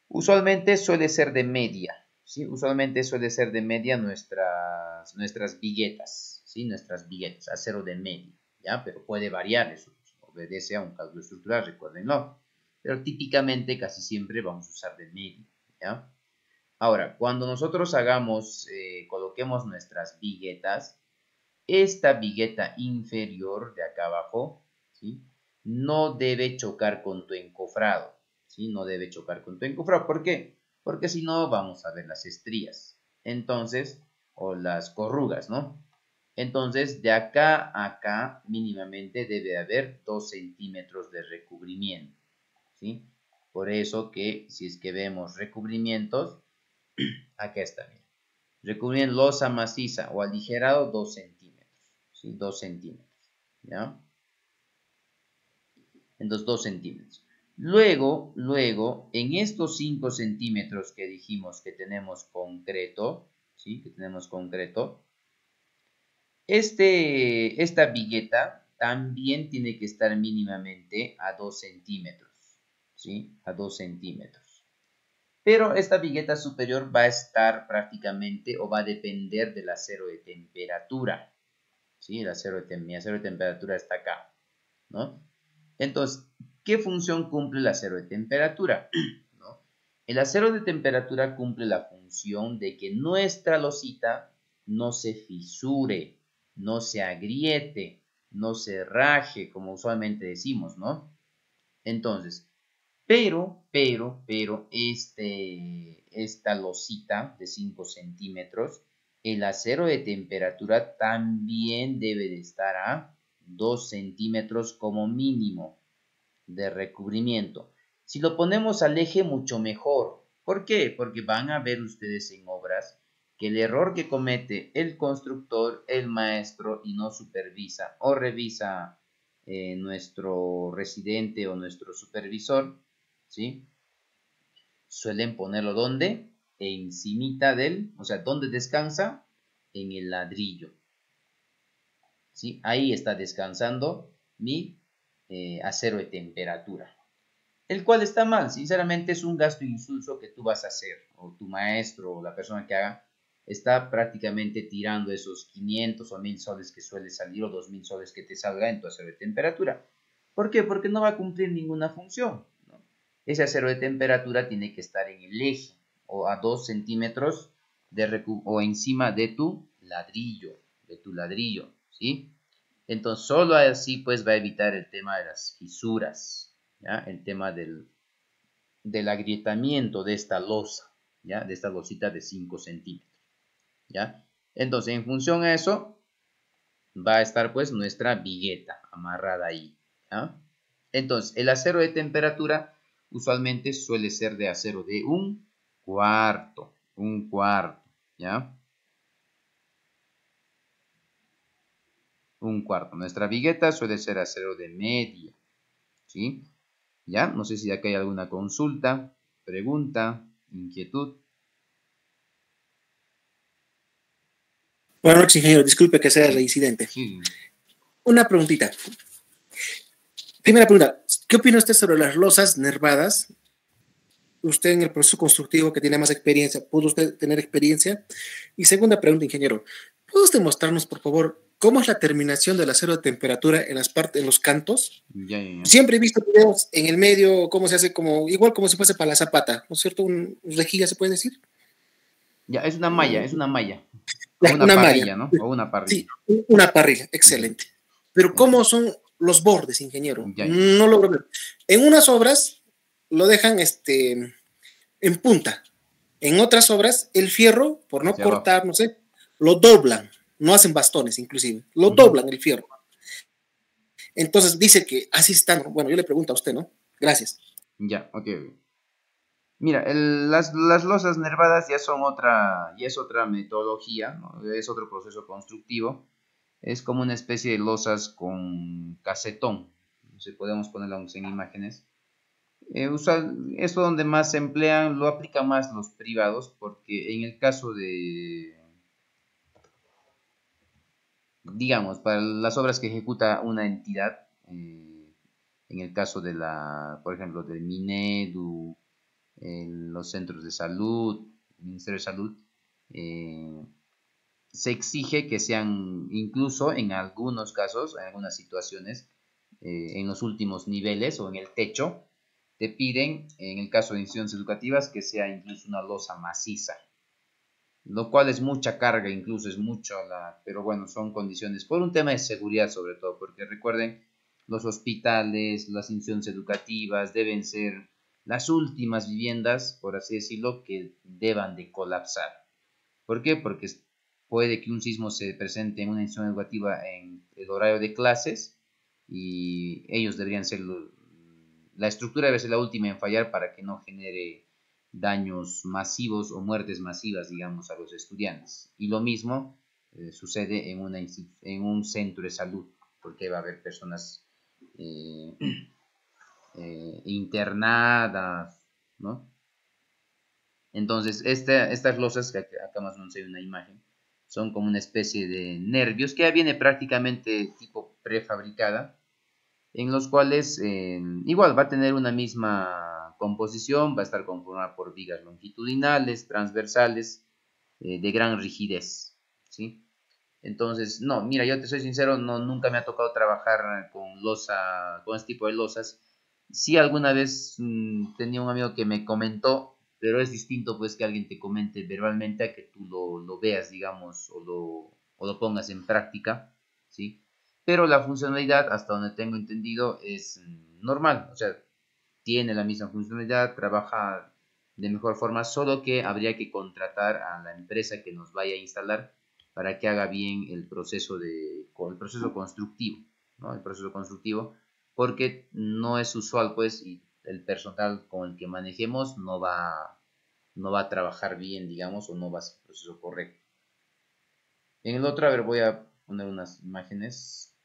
usualmente suele ser de media, ¿sí? Usualmente suele ser de media nuestras viguetas, ¿sí? Nuestras viguetas, acero de media, ¿ya? Pero puede variar, eso obedece a un cálculo estructural, recuérdenlo. Pero típicamente casi siempre vamos a usar de media, ¿ya? Ahora, cuando nosotros coloquemos nuestras viguetas, esta vigueta inferior de acá abajo, ¿sí? No debe chocar con tu encofrado, ¿sí? No debe chocar con tu encofrado. ¿Por qué? Porque si no vamos a ver las estrías. Entonces, o las corrugas, ¿no? Entonces, de acá a acá mínimamente debe haber 2 centímetros de recubrimiento, ¿sí? Por eso que si es que vemos recubrimientos, acá está, mira. Recubrimiento losa maciza o aligerado 2 centímetros, ¿sí? 2 centímetros, ¿ya? Entonces 2 centímetros. Luego, en estos 5 centímetros que dijimos que tenemos concreto, ¿sí? Que tenemos concreto, esta vigueta también tiene que estar mínimamente a 2 centímetros, ¿sí? A 2 centímetros. Pero esta vigueta superior va a estar prácticamente o va a depender del acero de temperatura, ¿sí? Mi acero de temperatura está acá, ¿no? Entonces, ¿qué función cumple el acero de temperatura? ¿No? El acero de temperatura cumple la función de que nuestra losita no se fisure, no se agriete, no se raje, como usualmente decimos, ¿no? Entonces, pero, esta losita de 5 centímetros, el acero de temperatura también debe de estar a 2 centímetros como mínimo de recubrimiento. Si lo ponemos al eje, mucho mejor. ¿Por qué? Porque van a ver ustedes en obras que el error que comete el constructor, el maestro, y no supervisa o revisa nuestro residente o nuestro supervisor, ¿sí? Suelen ponerlo ¿dónde? Encimita del, o sea, ¿dónde descansa? En el ladrillo, ¿sí? Ahí está descansando mi acero de temperatura, el cual está mal. Sinceramente es un gasto insulso que tú vas a hacer, o tu maestro, o la persona que haga, está prácticamente tirando esos 500 o 1000 soles que suele salir, o 2000 soles que te salga en tu acero de temperatura. ¿Por qué? Porque no va a cumplir ninguna función, ¿no? Ese acero de temperatura tiene que estar en el eje, o a 2 centímetros o encima de tu ladrillo, ¿sí? Entonces, solo así pues va a evitar el tema de las fisuras, ¿ya? El tema del agrietamiento de esta losa, ¿ya? De esta losita de 5 centímetros, ¿ya? Entonces, en función a eso, va a estar pues nuestra vigueta amarrada ahí, ¿ya? Entonces, el acero de temperatura usualmente suele ser de acero de un cuarto, ¿ya? Un cuarto. Nuestra vigueta suele ser acero de media, ¿sí? ¿Ya? No sé si acá hay alguna consulta, pregunta, inquietud.
Buenas noches, ingeniero. Disculpe que sea reincidente.
Sí.
Una preguntita. Primera pregunta. ¿Qué opina usted sobre las losas nervadas? Usted en el proceso constructivo que tiene más experiencia, ¿pudo usted tener experiencia? Y segunda pregunta, ingeniero. ¿Puede usted mostrarnos, por favor, cómo es la terminación del acero de temperatura en las partes, en los cantos?
Ya.
Siempre he visto videos en el medio, cómo se hace, igual como si fuese para la zapata, ¿no es cierto? Rejilla, ¿se puede decir?
Ya, es una malla. O una
Una
parrilla,
malla.
¿no? O una parrilla.
Sí, una parrilla, excelente. Pero ¿cómo son los bordes, ingeniero?
Ya.
No logro ver. En unas obras lo dejan en punta. En otras obras, el fierro, por no
Hacia
cortar,
abajo.
no sé, lo doblan. No hacen bastones, inclusive. Lo doblan el fierro. Entonces dice que así están. Bueno, yo le pregunto a usted, ¿no? Gracias.
Ya, ok. Mira, las losas nervadas ya es otra metodología, ¿no? Es otro proceso constructivo. Es como una especie de losas con casetón. No sé, podemos ponerlo en imágenes. Esto donde más se emplean, lo aplican más los privados, porque en el caso de, digamos, para las obras que ejecuta una entidad, en el caso de por ejemplo, del Minedu, en los centros de salud, el Ministerio de Salud, se exige que sean, incluso en algunos casos, en algunas situaciones, en los últimos niveles o en el techo, te piden, en el caso de instituciones educativas, que sea incluso una losa maciza, lo cual es mucha carga, incluso es mucho, pero bueno, son condiciones por un tema de seguridad sobre todo, porque recuerden, los hospitales, las instituciones educativas deben ser las últimas viviendas, por así decirlo, que deban de colapsar. ¿Por qué? Porque puede que un sismo se presente en una institución educativa en el horario de clases y ellos deberían ser, la estructura debe ser la última en fallar para que no genere daños masivos o muertes masivas, digamos, a los estudiantes. Y lo mismo sucede en un centro de salud, porque va a haber personas internadas, ¿no? Entonces, estas losas, que acá más o menos hay una imagen, son como una especie de nervios que ya viene prácticamente tipo prefabricada. en los cuales igual va a tener una misma composición, va a estar conformada por vigas longitudinales, transversales, de gran rigidez, ¿sí? Entonces, no, mira, yo te soy sincero, no, nunca me ha tocado trabajar con losa, con este tipo de losas. Sí, alguna vez tenía un amigo que me comentó, pero es distinto pues que alguien te comente verbalmente a que tú lo veas, digamos, o lo pongas en práctica, ¿sí? Pero la funcionalidad, hasta donde tengo entendido, es normal, o sea, tiene la misma funcionalidad, trabaja de mejor forma, solo que habría que contratar a la empresa que nos vaya a instalar para que haga bien el proceso constructivo, ¿no? El proceso constructivo, porque no es usual, pues, y el personal con el que manejemos no va a trabajar bien, digamos, o no va a ser el proceso correcto. En el otro, a ver, voy a poner unas imágenes.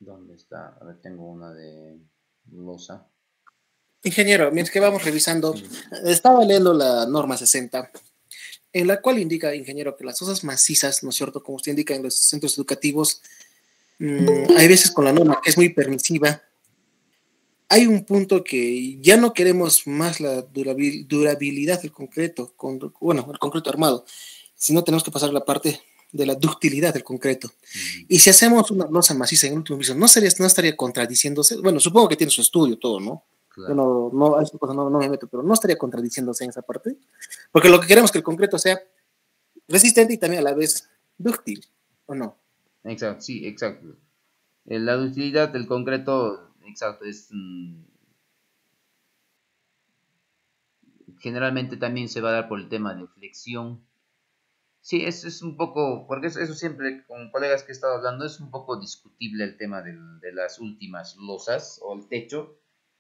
¿Dónde está? A ver, tengo una de losa.
Ingeniero, mientras que vamos revisando, estaba leyendo la norma 60, en la cual indica, ingeniero, que las losas macizas, ¿no es cierto? Como usted indica en los centros educativos, hay veces con la norma que es muy permisiva. Hay un punto que ya no queremos más la durabilidad del concreto, bueno, el concreto armado, sino tenemos que pasar a la parte de la ductilidad del concreto. Y si hacemos una losa maciza en el último piso, no estaría contradiciéndose. Bueno, supongo que tiene su estudio todo, ¿no?
Claro.
Yo no, a esa cosa no me meto, pero no estaría contradiciéndose en esa parte. Porque lo que queremos es que el concreto sea resistente y también a la vez dúctil, ¿o no?
Exacto, sí, exacto. La ductilidad del concreto, exacto, generalmente también se va a dar por el tema de flexión. Sí, es un poco, porque eso siempre con colegas que he estado hablando, es un poco discutible el tema de las últimas losas o el techo,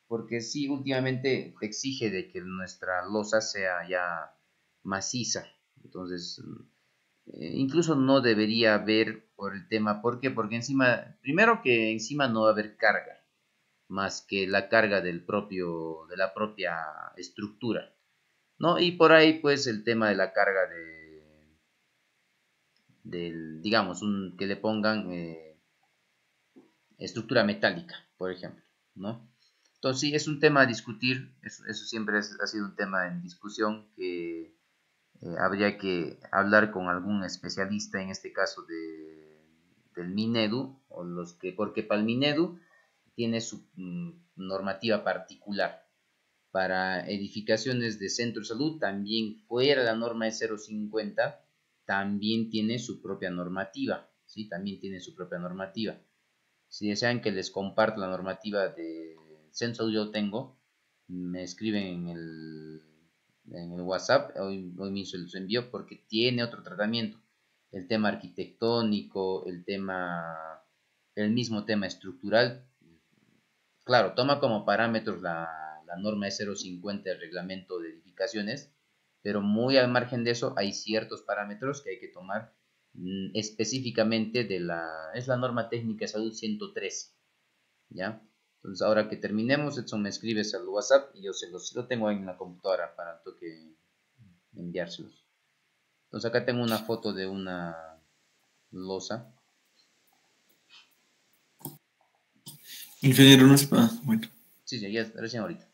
porque sí, últimamente exige de que nuestra losa sea ya maciza. Entonces, incluso no debería haber por el tema, ¿por qué? Porque encima, primero que encima no va a haber carga, más que la carga de la propia estructura, ¿no? Y por ahí, pues, el tema de la carga digamos, que le pongan estructura metálica, por ejemplo, ¿no? Entonces, sí, es un tema a discutir, eso siempre ha sido un tema en discusión que habría que hablar con algún especialista, en este caso del Minedu, porque para el Minedu tiene su normativa particular. Para edificaciones de centro de salud, también fuera la norma de 050, también tiene su propia normativa, ¿sí? También tiene su propia normativa. Si desean que les comparta la normativa de centro de salud, yo tengo, me escriben en el WhatsApp, hoy mismo se los envío porque tiene otro tratamiento. El tema arquitectónico, el mismo tema estructural, claro, toma como parámetros la norma de 050 del reglamento de edificaciones, pero muy al margen de eso hay ciertos parámetros que hay que tomar específicamente es la norma técnica de salud 113, ¿ya? Entonces, ahora que terminemos, Edson, me escribes al WhatsApp y yo lo tengo ahí en la computadora para toque enviárselos. Entonces, acá tengo una foto de una losa.
Ingeniero, no sé. Ah, bueno.
Sí, ya recién ahorita.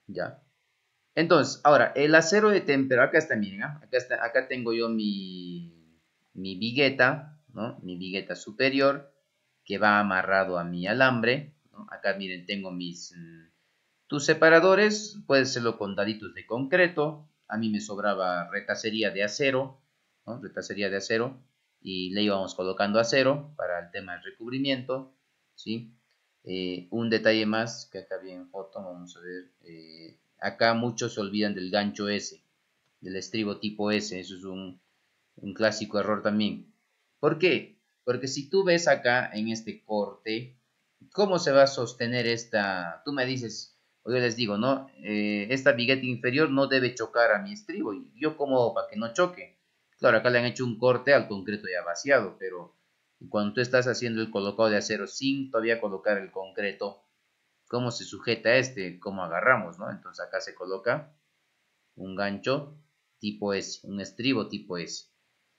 Ya. Entonces, ahora, el acero de temperatura, acá está, miren, ¿ah? Acá tengo yo mi vigueta, ¿no? Mi vigueta superior, que va amarrado a mi alambre, ¿no? Acá, miren, tengo tus separadores, puede serlo con daditos de concreto, a mí me sobraba retacería de acero, ¿no? Retacería de acero, y le íbamos colocando acero para el tema del recubrimiento, ¿sí? Un detalle más, que acá viene en foto, vamos a ver, acá muchos se olvidan del gancho S, del estribo tipo S, eso es un clásico error también. ¿Por qué? Porque si tú ves acá en este corte, ¿cómo se va a sostener esta? Tú me dices, o yo les digo, ¿no? Esta vigueta inferior no debe chocar a mi estribo. ¿Y yo cómo hago para que no choque? Claro, acá le han hecho un corte al concreto ya vaciado, pero cuando tú estás haciendo el colocado de acero sin todavía colocar el concreto, ¿cómo se sujeta este? ¿Cómo agarramos, no? Entonces acá se coloca un gancho tipo S, un estribo tipo S.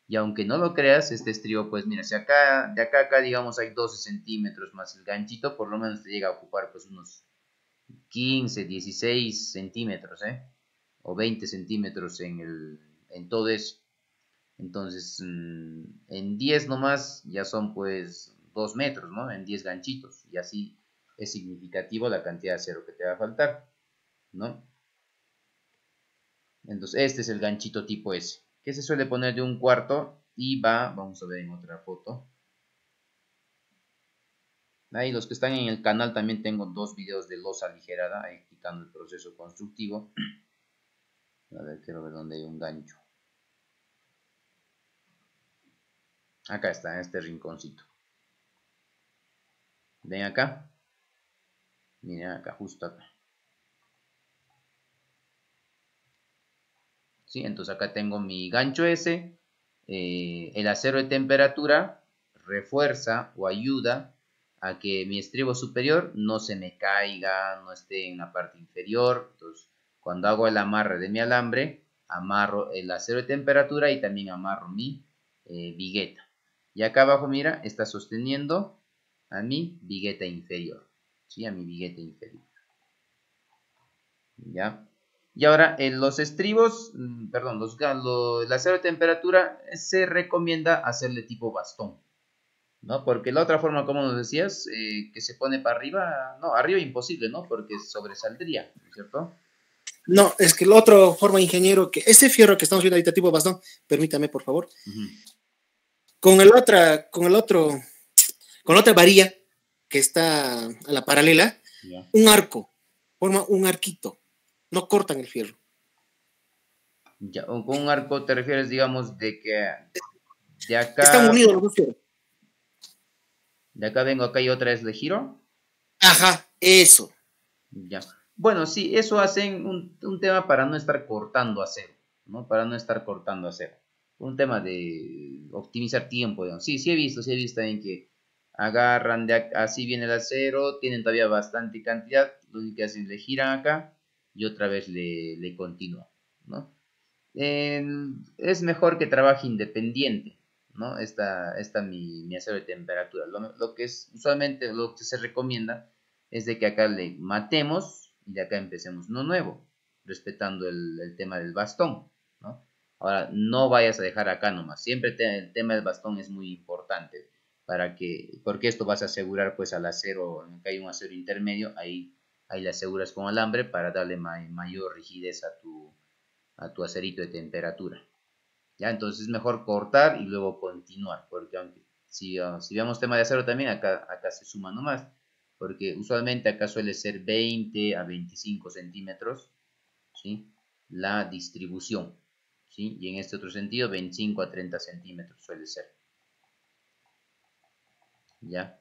Y aunque no lo creas, este estribo, pues mira, si acá, de acá a acá, digamos, hay 12 centímetros más el ganchito, por lo menos te llega a ocupar pues unos 15, 16 centímetros, o 20 centímetros en todo eso. Entonces, en 10 nomás ya son pues 2 metros, ¿no? En 10 ganchitos. Y así es significativo la cantidad de acero que te va a faltar, ¿no? Entonces, este es el ganchito tipo S, que se suele poner de 1/4 y vamos a ver en otra foto. Ahí los que están en el canal también tengo 2 videos de losa aligerada, explicando el proceso constructivo. A ver, quiero ver dónde hay un gancho. Acá está, en este rinconcito. Ven acá. Miren acá, justo acá. ¿Sí? Entonces acá tengo mi gancho S. El acero de temperatura refuerza o ayuda a que mi estribo superior no se me caiga, no esté en la parte inferior. Entonces, cuando hago el amarre de mi alambre, amarro el acero de temperatura y también amarro mi vigueta. Y acá abajo, mira, está sosteniendo a mi vigueta inferior. ¿Sí? A mi vigueta inferior. ¿Ya? Y ahora en los estribos, perdón, el acero de temperatura se recomienda hacerle tipo bastón, ¿no? Porque la otra forma, como nos decías, que se pone para arriba, no, arriba imposible, ¿no? Porque sobresaldría, ¿no es cierto?
No, es que la otra forma, ingeniero, que ese fierro que estamos viendo ahorita tipo bastón, permítame, por favor, con con la otra varilla que está a la paralela,
Ya.
un arco, forma un arquito, no cortan el fierro.
Ya, con un arco te refieres, digamos, de que
Están unidos los dos fierros.
de acá vengo acá y otra vez le giro.
Ajá, eso.
Ya. Bueno, sí, eso hacen un tema para no estar cortando acero, ¿no? Para no estar cortando acero. Un tema de optimizar tiempo, digamos. Sí, sí he visto en que agarran así viene el acero, tienen todavía bastante cantidad, lo único que hacen es le giran acá y otra vez le continúan, ¿no? Es mejor que trabaje independiente, ¿no? Esta mi acero de temperatura. Lo que es usualmente lo que se recomienda es de que acá le matemos y de acá empecemos uno nuevo, respetando el tema del bastón, ¿no? Ahora, no vayas a dejar acá nomás. Siempre el tema del bastón es muy importante porque esto vas a asegurar pues al acero, que hay un acero intermedio, ahí le aseguras con alambre para darle mayor rigidez a tu acerito de temperatura. ¿Ya? Entonces es mejor cortar y luego continuar, porque aunque si vemos tema de acero también, acá se suma nomás, porque usualmente acá suele ser 20 a 25 centímetros, ¿sí? La distribución, ¿sí? Y en este otro sentido, 25 a 30 centímetros suele ser. ¿Ya?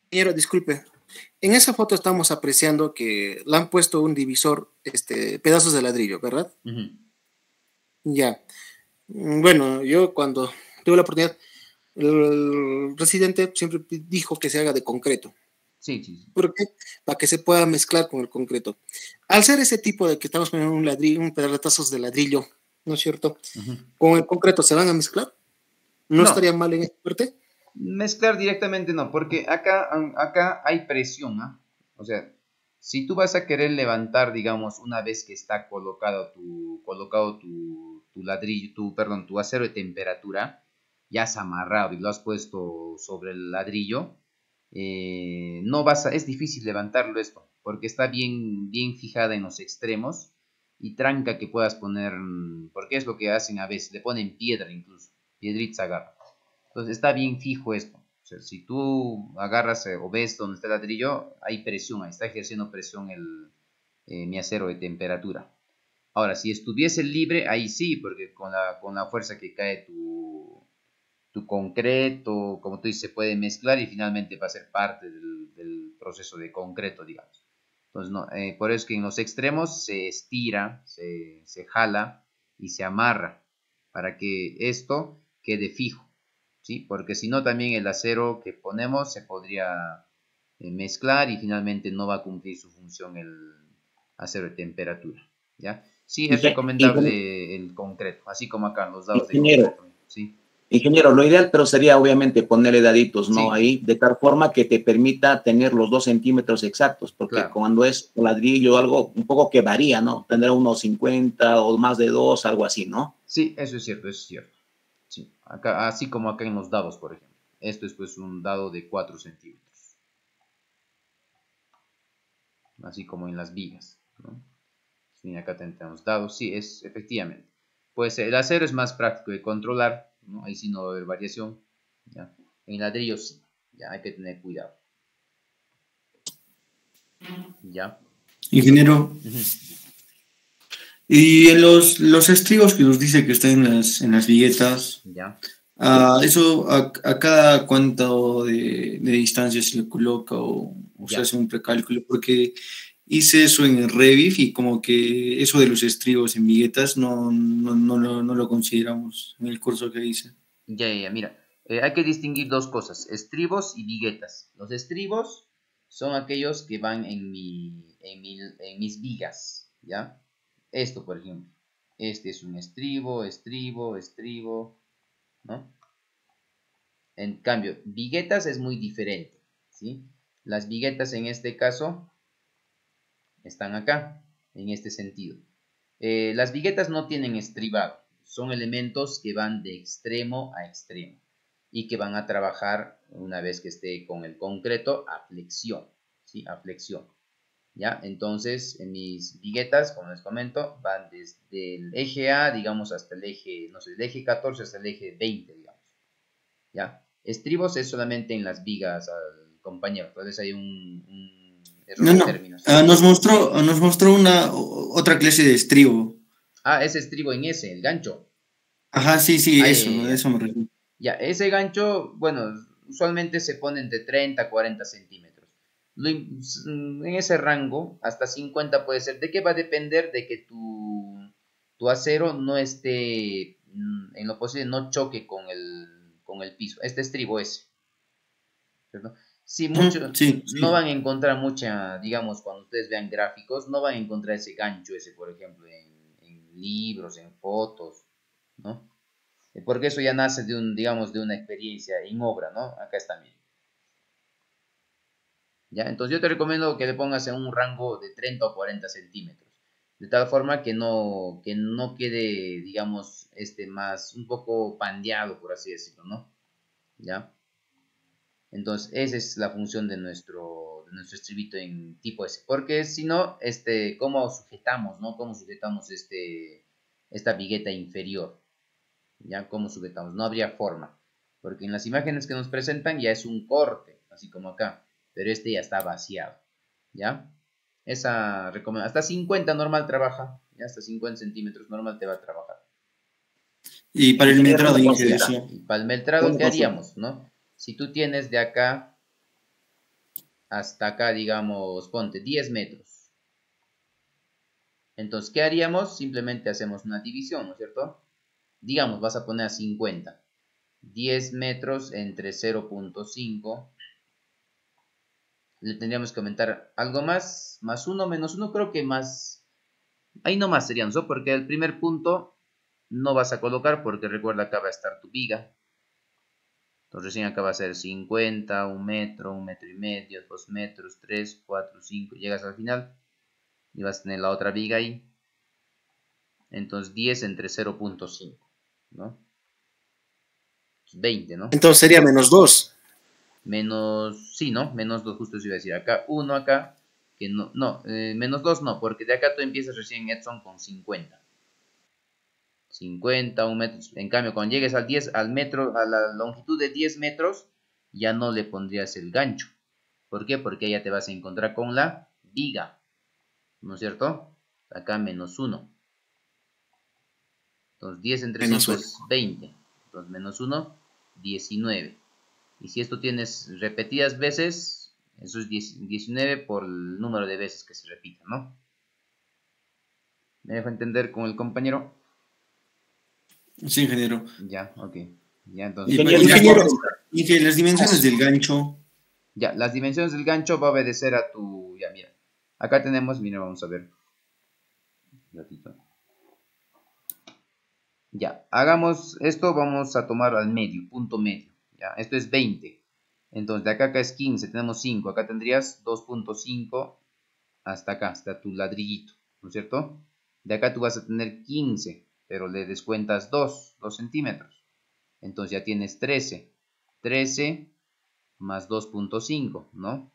Ingeniero, disculpe. En esa foto estamos apreciando que le han puesto un divisor, pedazos de ladrillo, ¿verdad? Ya. Bueno, yo cuando tuve la oportunidad, el residente siempre dijo que se haga de concreto.
Sí, sí, sí.
¿Por qué? Para que se pueda mezclar con el concreto. Al ser ese tipo de que estamos poniendo un ladrillo, un pedazos de ladrillo, ¿no es cierto? Con el concreto se van a mezclar. ¿No
No,
estaría mal en esta parte?
mezclar directamente no, porque acá hay presión, ¿ah? O sea, si tú vas a querer levantar, digamos, una vez que está colocado tu ladrillo, perdón, tu acero de temperatura, ya has amarrado y lo has puesto sobre el ladrillo, es difícil levantarlo esto, porque está bien fijada en los extremos y tranca que puedas poner, porque es lo que hacen a veces, le ponen piedra incluso, piedritas agarra. Entonces está bien fijo esto. O sea, si tú agarras o ves donde está el ladrillo, hay presión, ahí está ejerciendo presión mi acero de temperatura. Ahora, si estuviese libre, ahí sí, porque con la fuerza que cae tu concreto, como tú dices, se puede mezclar y finalmente va a ser parte del proceso de concreto, digamos. Entonces, no, por eso es que en los extremos se estira, se jala y se amarra para que esto quede fijo. ¿Sí? Porque si no también el acero que ponemos se podría mezclar y finalmente no va a cumplir su función el acero de temperatura, ¿ya? Sí, es recomendable el concreto, así como acá, los dados de concreto. Sí.
Ingeniero, lo ideal, pero sería obviamente ponerle daditos, ¿no?
Sí.
Ahí, de tal forma que te permita tener los 2 centímetros exactos, porque
Claro.
cuando es ladrillo o algo, un poco que varía, ¿no? Tendrá unos 50 o más de 2, algo así, ¿no?
Sí, eso es cierto, eso es cierto. Sí. Acá, así como acá en los dados, por ejemplo. Esto es pues un dado de 4 centímetros. Así como en las vigas, ¿no? Sí, acá tenemos dados, sí, es efectivamente. Pues el acero es más práctico de controlar, ¿no? Ahí sí no va a haber variación, ¿ya? En ladrillo sí, ya hay que tener cuidado. ¿Ya?
Ingeniero, y en los estribos que nos dice que están en las viguetas,
¿Ya?
eso a cada cuánto de distancia se le coloca o se
Ya.
hace un precálculo, porque hice eso en el Revit y como que eso de los estribos en viguetas no lo consideramos en el curso que hice.
Ya, mira, hay que distinguir dos cosas, estribos y viguetas. Los estribos son aquellos que van en mis vigas, ¿ya? Esto, por ejemplo. Este es un estribo, ¿no? En cambio, viguetas es muy diferente, ¿sí? Las viguetas en este caso están acá, en este sentido. Las viguetas no tienen estribado, son elementos que van de extremo a extremo y que van a trabajar una vez que esté con el concreto a flexión, ¿sí? A flexión, ¿ya? Entonces, en mis viguetas, como les comento, van desde el eje A, digamos, hasta el eje, no sé, el eje 14 hasta el eje 20, digamos, ¿ya? Estribos es solamente en las vigas, al compañero, entonces hay un error de términos.
Nos mostró otra clase de estribo.
Ah, ese estribo en ese, el gancho.
Ajá, sí,
Ah,
eso me refiero.
Ya, ese gancho, bueno, usualmente se pone entre 30 a 40 centímetros. En ese rango, hasta 50 puede ser. ¿De qué va a depender? De que tu acero no esté, en lo posible, no choque con el piso. Este estribo ese, ¿cierto? Sí,
Sí.
no van a encontrar mucha, digamos, cuando ustedes vean gráficos, no van a encontrar ese gancho ese, por ejemplo, en libros, en fotos, ¿no? Porque eso ya nace de digamos, de una experiencia en obra, ¿no? Acá está bien. ¿Ya? Entonces yo te recomiendo que le pongas en un rango de 30 o 40 centímetros. De tal forma que no quede, digamos, más, un poco pandeado, por así decirlo, ¿no? ¿Ya? Entonces esa es la función de nuestro estribito en tipo S. Porque si no, ¿cómo sujetamos, ¿no? ¿Cómo sujetamos esta vigueta inferior? ¿Ya? ¿Cómo sujetamos? No habría forma, porque en las imágenes que nos presentan ya es un corte, así como acá, pero este ya está vaciado, ¿ya? Esa recomendación, hasta 50 normal trabaja, ya hasta 50 centímetros normal te va a trabajar.
Y para el
Ingeniero,
metrado,
una
ingeniero.
consulta.
Y para el metrado,
Una
¿qué
consulta.
haríamos, no? Si tú tienes de acá hasta acá, digamos, ponte 10 metros. Entonces, ¿qué haríamos? Simplemente hacemos una división, ¿no es cierto? Digamos, vas a poner a 50. 10 metros entre 0.5. Le tendríamos que aumentar algo más, más 1, menos 1, creo que más. Ahí no más serían, ¿no? Porque el primer punto no vas a colocar porque recuerda acá va a estar tu viga. Entonces recién acá va a ser 50, 1 metro y medio, 2 metros, 3, 4, 5. Llegas al final y vas a tener la otra viga ahí. Entonces 10 entre 0.5, ¿no? 20, ¿no?
Entonces sería -2.
Menos, sí, ¿no? Menos 2, justo eso iba a decir. Acá 1, acá, que menos 2 no, porque de acá tú empiezas recién, Edson, con 50. 50, 1 metro. En cambio, cuando llegues al 10, al metro, a la longitud de 10 metros, ya no le pondrías el gancho. ¿Por qué? Porque ya te vas a encontrar con la viga, ¿no es cierto? Acá menos 1. Entonces 10 entre 5
-1.
es 20. Entonces menos 1, 19. Y si esto tienes repetidas veces, eso es 19 por el número de veces que se repita, ¿no? ¿Me dejo entender con el compañero?
Sí, ingeniero.
Ya, ok. Ya, entonces,
Ingeniero,
Ingeniero,
una consulta.
y que las dimensiones del gancho.
ya, las dimensiones del gancho va a obedecer a tu... Ya, mira. Acá tenemos, mira, vamos a ver. Un ratito. Ya, hagamos esto, vamos a tomar al medio, punto medio. Ya, esto es 20. Entonces, de acá es 15, tenemos 5. Acá tendrías 2.5 hasta acá, hasta tu ladrillito, ¿no es cierto? De acá tú vas a tener 15, pero le descuentas 2 centímetros. Entonces ya tienes 13. 13 más 2.5, ¿no?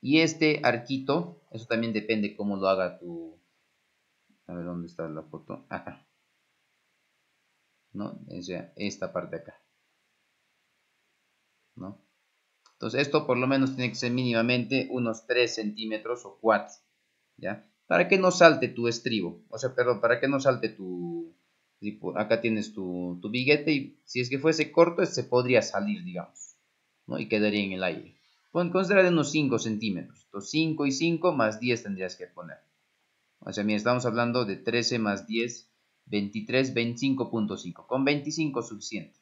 Y este arquito, eso también depende cómo lo haga tu... A ver, ¿dónde está la foto? Acá. ¿No? O sea, esta parte acá. ¿No? Entonces esto por lo menos tiene que ser mínimamente unos 3 centímetros o 4. ¿Ya? Para que no salte tu estribo. O sea, perdón, para que no salte tu... Acá tienes tu biguete y si es que fuese corto, se podría salir, digamos. ¿No? Y quedaría en el aire. Considera de unos 5 centímetros. Entonces 5 y 5 más 10 tendrías que poner. O sea, mira, estamos hablando de 13 más 10, 23, 25.5. Con 25 suficiente.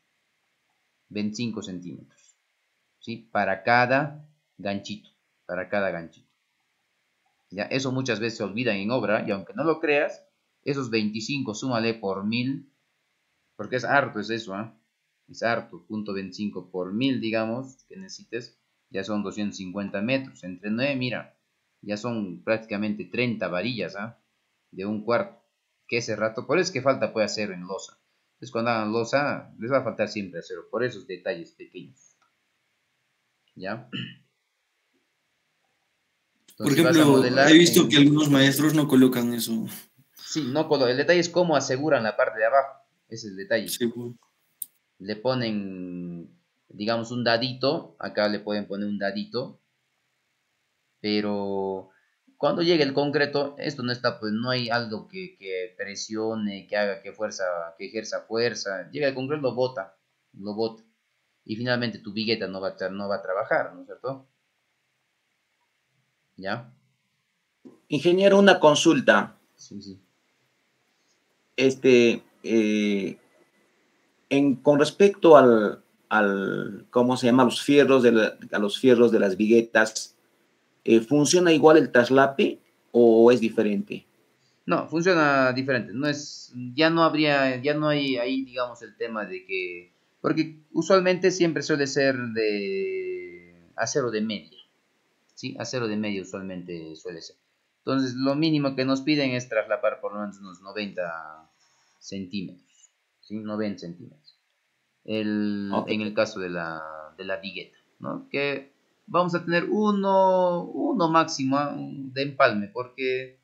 25 centímetros. ¿Sí? Para cada ganchito. Para cada ganchito. ¿Ya? Eso muchas veces se olvida en obra y aunque no lo creas, esos 25 súmale por 1000, porque es harto, es eso, ¿eh? Es harto, punto 25 por 1000, digamos, que necesites, ya son 250 metros. Entre 9, mira, ya son prácticamente 30 varillas, ¿ah? De un cuarto. Que ese rato, por eso es que falta puede acero en losa. Entonces cuando hagan losa, les va a faltar siempre acero, por esos detalles pequeños. ¿Ya?
Por
Entonces si vas a
ejemplo, he
modelar
visto que
en...
algunos maestros no colocan eso.
Sí, no, el detalle es cómo aseguran la parte de abajo. Ese es el detalle.
Sí, pues.
Le ponen, digamos, un dadito. Acá le pueden poner un dadito. Pero cuando llegue el concreto, esto no está, pues no hay algo que presione, que haga que fuerza, que ejerza fuerza. Llega el concreto, lo bota, lo bota. Y finalmente tu vigueta no va a trabajar, ¿no es cierto? ¿Ya?
Ingeniero, una consulta.
Sí, sí.
Este, con respecto ¿cómo se llama? A los fierros de las viguetas, ¿funciona igual el traslape o es diferente?
No, funciona diferente. No es, ya no habría, ya no hay ahí, digamos, el tema de que, porque usualmente siempre suele ser de acero de media, ¿sí? Acero de media usualmente suele ser. Entonces, lo mínimo que nos piden es traslapar por lo menos unos 90 centímetros, ¿sí? 90 centímetros.
Ok.
En el caso de la vigueta, ¿no? Que vamos a tener uno máximo de empalme, porque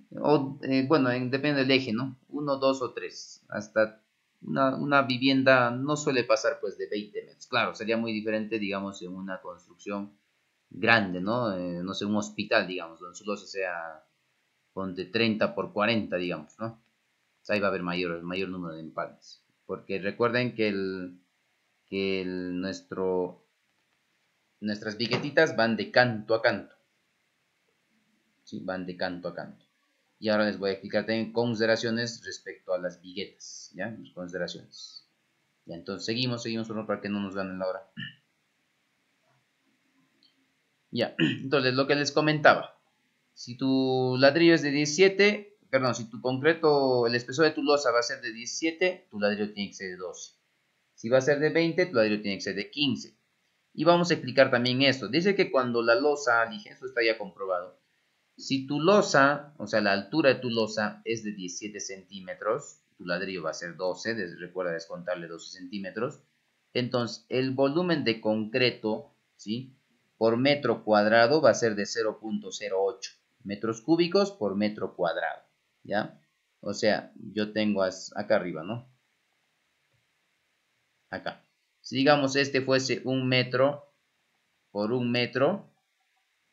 bueno, depende del eje, ¿no? Uno, dos o tres. Hasta una vivienda no suele pasar pues de 20 metros. Claro, sería muy diferente, digamos, en una construcción grande, ¿no? No sé, un hospital, digamos, donde su losa sea de 30 por 40, digamos, ¿no? O sea, ahí va a haber mayor número de empalmes. Porque recuerden que nuestras viguetitas van de canto a canto. ¿Sí? Van de canto a canto. Y ahora les voy a explicar también consideraciones respecto a las viguetas, ¿ya? Consideraciones. Ya, entonces seguimos solo para que no nos ganen la hora. Ya, entonces lo que les comentaba. Si tu ladrillo es de 17, perdón, si tu concreto, el espesor de tu losa va a ser de 17, tu ladrillo tiene que ser de 12. Si va a ser de 20, tu ladrillo tiene que ser de 15. Y vamos a explicar también esto. Dice que cuando la losa, dije, eso está ya comprobado. Si tu losa, o sea, la altura de tu losa es de 17 centímetros, tu ladrillo va a ser 12, recuerda descontarle 12 centímetros, entonces el volumen de concreto, ¿sí? Por metro cuadrado va a ser de 0.08 metros cúbicos por metro cuadrado, ¿ya? O sea, yo tengo acá arriba, ¿no? Acá. Si digamos este fuese un metro por un metro,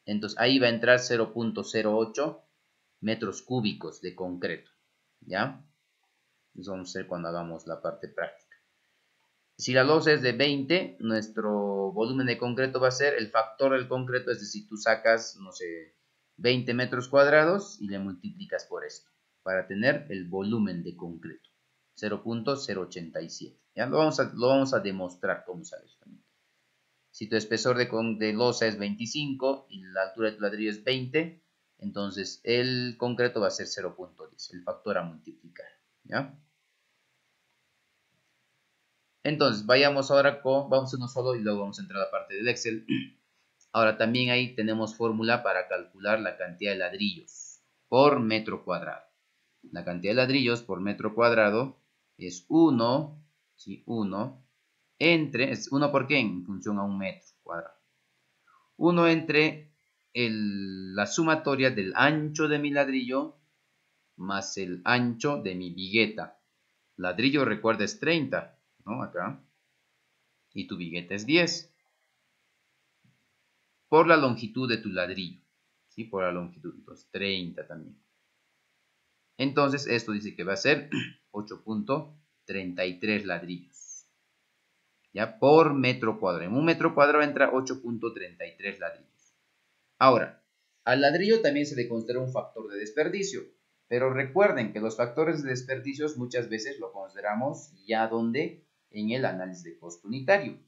entonces ahí va a entrar 0.08 metros cúbicos de concreto, ¿ya? Eso vamos a hacer cuando hagamos la parte práctica. Si la losa es de 20, nuestro volumen de concreto va a ser el factor del concreto, es decir, tú sacas, no sé, 20 metros cuadrados y le multiplicas por esto, para tener el volumen de concreto, 0.087. ¿Ya? Lo vamos a demostrar cómo sale eso también. Si tu espesor de losa es 25 y la altura de tu ladrillo es 20, entonces el concreto va a ser 0.10, el factor a multiplicar, ¿ya? Entonces, vayamos ahora vamos a uno solo y luego vamos a entrar a la parte del Excel. Ahora también ahí tenemos fórmula para calcular la cantidad de ladrillos por metro cuadrado. La cantidad de ladrillos por metro cuadrado es 1, ¿sí? 1 entre, es 1 por qué en función a un metro cuadrado. 1 entre la sumatoria del ancho de mi ladrillo más el ancho de mi vigueta. Ladrillo, recuerda, es 30, ¿no? Acá. Y tu vigueta es 10. Por la longitud de tu ladrillo. ¿Sí? Por la longitud. Entonces, 30 también. Entonces, esto dice que va a ser 8.33 ladrillos. ¿Ya? Por metro cuadrado. En un metro cuadrado entra 8.33 ladrillos. Ahora, al ladrillo también se le considera un factor de desperdicio. Pero recuerden que los factores de desperdicios muchas veces lo consideramos ya donde en el análisis de costo unitario.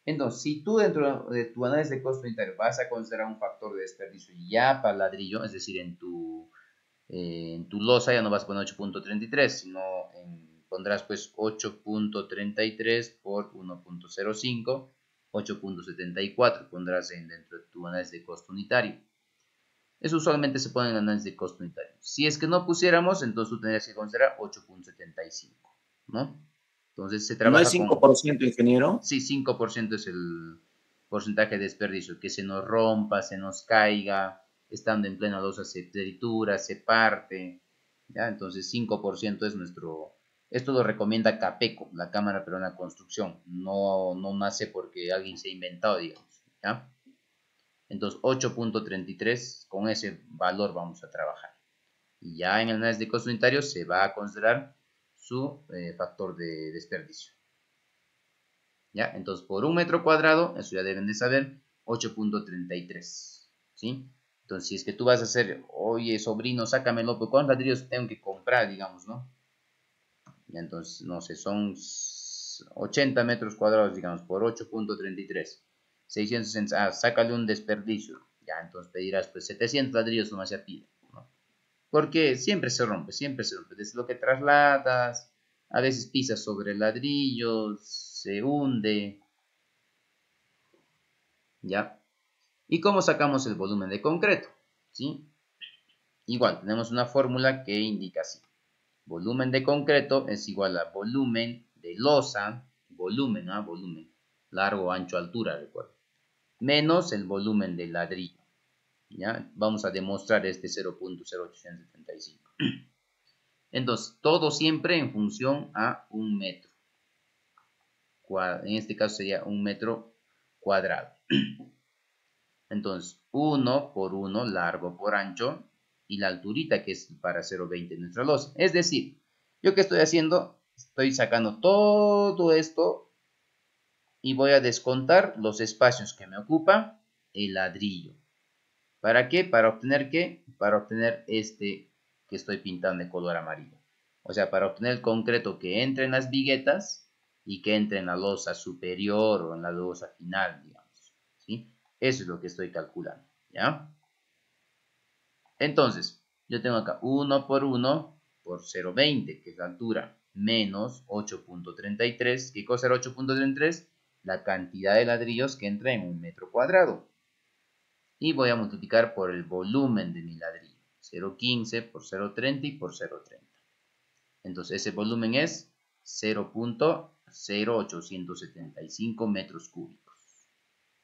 Entonces, si tú dentro de tu análisis de costo unitario vas a considerar un factor de desperdicio ya para el ladrillo, es decir, en tu losa ya no vas a poner 8.33, sino pondrás pues 8.33 por 1.05, 8.74 pondrás dentro de tu análisis de costo unitario. Eso usualmente se pone en el análisis de costo unitario. Si es que no pusiéramos, entonces tú tendrías que considerar 8.75, ¿no? Entonces se
¿No
trabaja
es 5%, ingeniero?
Sí, 5% es el porcentaje de desperdicio, que se nos rompa, se nos caiga, estando en plena losa se tritura, se parte, ¿ya? Entonces 5% es nuestro... Esto lo recomienda CAPECO, la Cámara Peruana de Construcción, no nace porque alguien se ha inventado, digamos, ¿ya? Entonces 8.33, con ese valor vamos a trabajar. Y ya en el análisis de costo unitario se va a considerar su factor de desperdicio. ¿Ya? Entonces, por un metro cuadrado, eso ya deben de saber, 8.33, ¿sí? Entonces, si es que tú vas a hacer, oye, sobrino, sácamelo, pues ¿cuántos ladrillos tengo que comprar, digamos, no? Ya, entonces, no sé, son 80 metros cuadrados, digamos, por 8.33. 660, sácale un desperdicio. Ya, entonces pedirás, pues, 700 ladrillos nomás ya pide, ¿no? Porque siempre se rompe, desde lo que trasladas, a veces pisas sobre ladrillos, se hunde, ¿ya? ¿Y cómo sacamos el volumen de concreto? ¿Sí? Igual, tenemos una fórmula que indica así. Volumen de concreto es igual a volumen de losa, volumen, ¿no? Volumen, largo, ancho, altura, recuerdo, menos el volumen de ladrillo, ¿ya? Vamos a demostrar este 0.0875. Entonces, todo siempre en función a un metro. En este caso sería un metro cuadrado. Entonces, 1 por 1, largo por ancho, y la alturita que es para 0,20 nuestra losa. Es decir, ¿yo qué estoy haciendo? Estoy sacando todo esto y voy a descontar los espacios que me ocupa el ladrillo. ¿Para qué? ¿Para obtener qué? Para obtener este que estoy pintando de color amarillo. O sea, para obtener el concreto que entre en las viguetas y que entre en la losa superior o en la losa final, digamos, ¿sí? Eso es lo que estoy calculando, ¿ya? Entonces, yo tengo acá 1 por 1 por 0,20, que es la altura, menos 8.33. ¿Qué cosa era 8.33? La cantidad de ladrillos que entra en un metro cuadrado. Y voy a multiplicar por el volumen de mi ladrillo. 0,15 por 0,30 y por 0,30. Entonces, ese volumen es 0.0875 metros cúbicos.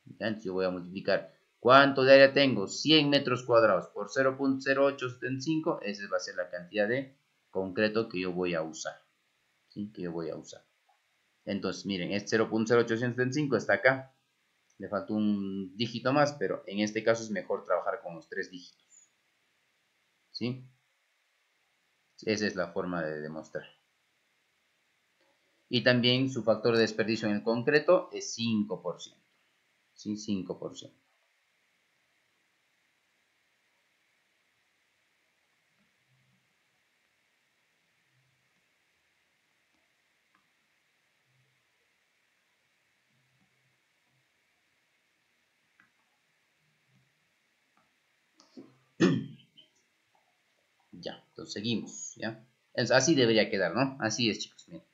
¿Ya? Entonces, yo voy a multiplicar. ¿Cuánto de área tengo? 100 metros cuadrados por 0.0875. Esa va a ser la cantidad de concreto que yo voy a usar. ¿Sí? Que yo voy a usar. Entonces, miren, este 0.0875 está acá. Le falta un dígito más, pero en este caso es mejor trabajar con los 3 dígitos. ¿Sí? Esa es la forma de demostrar. Y también su factor de desperdicio en el concreto es 5%. ¿Sí? 5%. Ya, entonces seguimos, ¿ya? Así debería quedar, ¿no? Así es, chicos. Miren.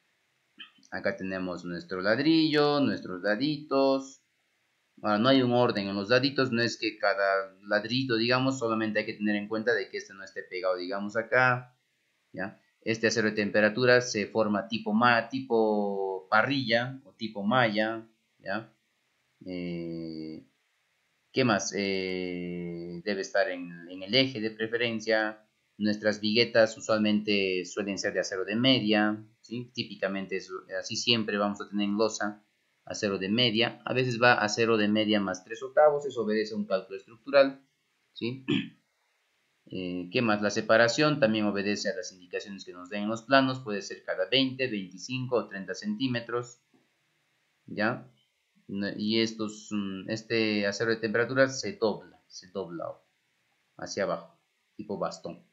Acá tenemos nuestro ladrillo, nuestros laditos. Ahora, no hay un orden en los laditos, no es que cada ladrito, digamos, solamente hay que tener en cuenta de que este no esté pegado, digamos, acá, ¿ya? Este acero de temperatura se forma tipo parrilla o tipo malla, ¿ya? ¿Qué más? Debe estar en el eje de preferencia. Nuestras viguetas usualmente suelen ser de acero de media, ¿sí? Típicamente así siempre vamos a tener en losa acero de media. A veces va acero de media más 3/8, eso obedece a un cálculo estructural, ¿sí? ¿Qué más? La separación también obedece a las indicaciones que nos den en los planos, puede ser cada 20, 25 o 30 centímetros, ¿ya? Y este acero de temperatura se dobla hacia abajo, tipo bastón.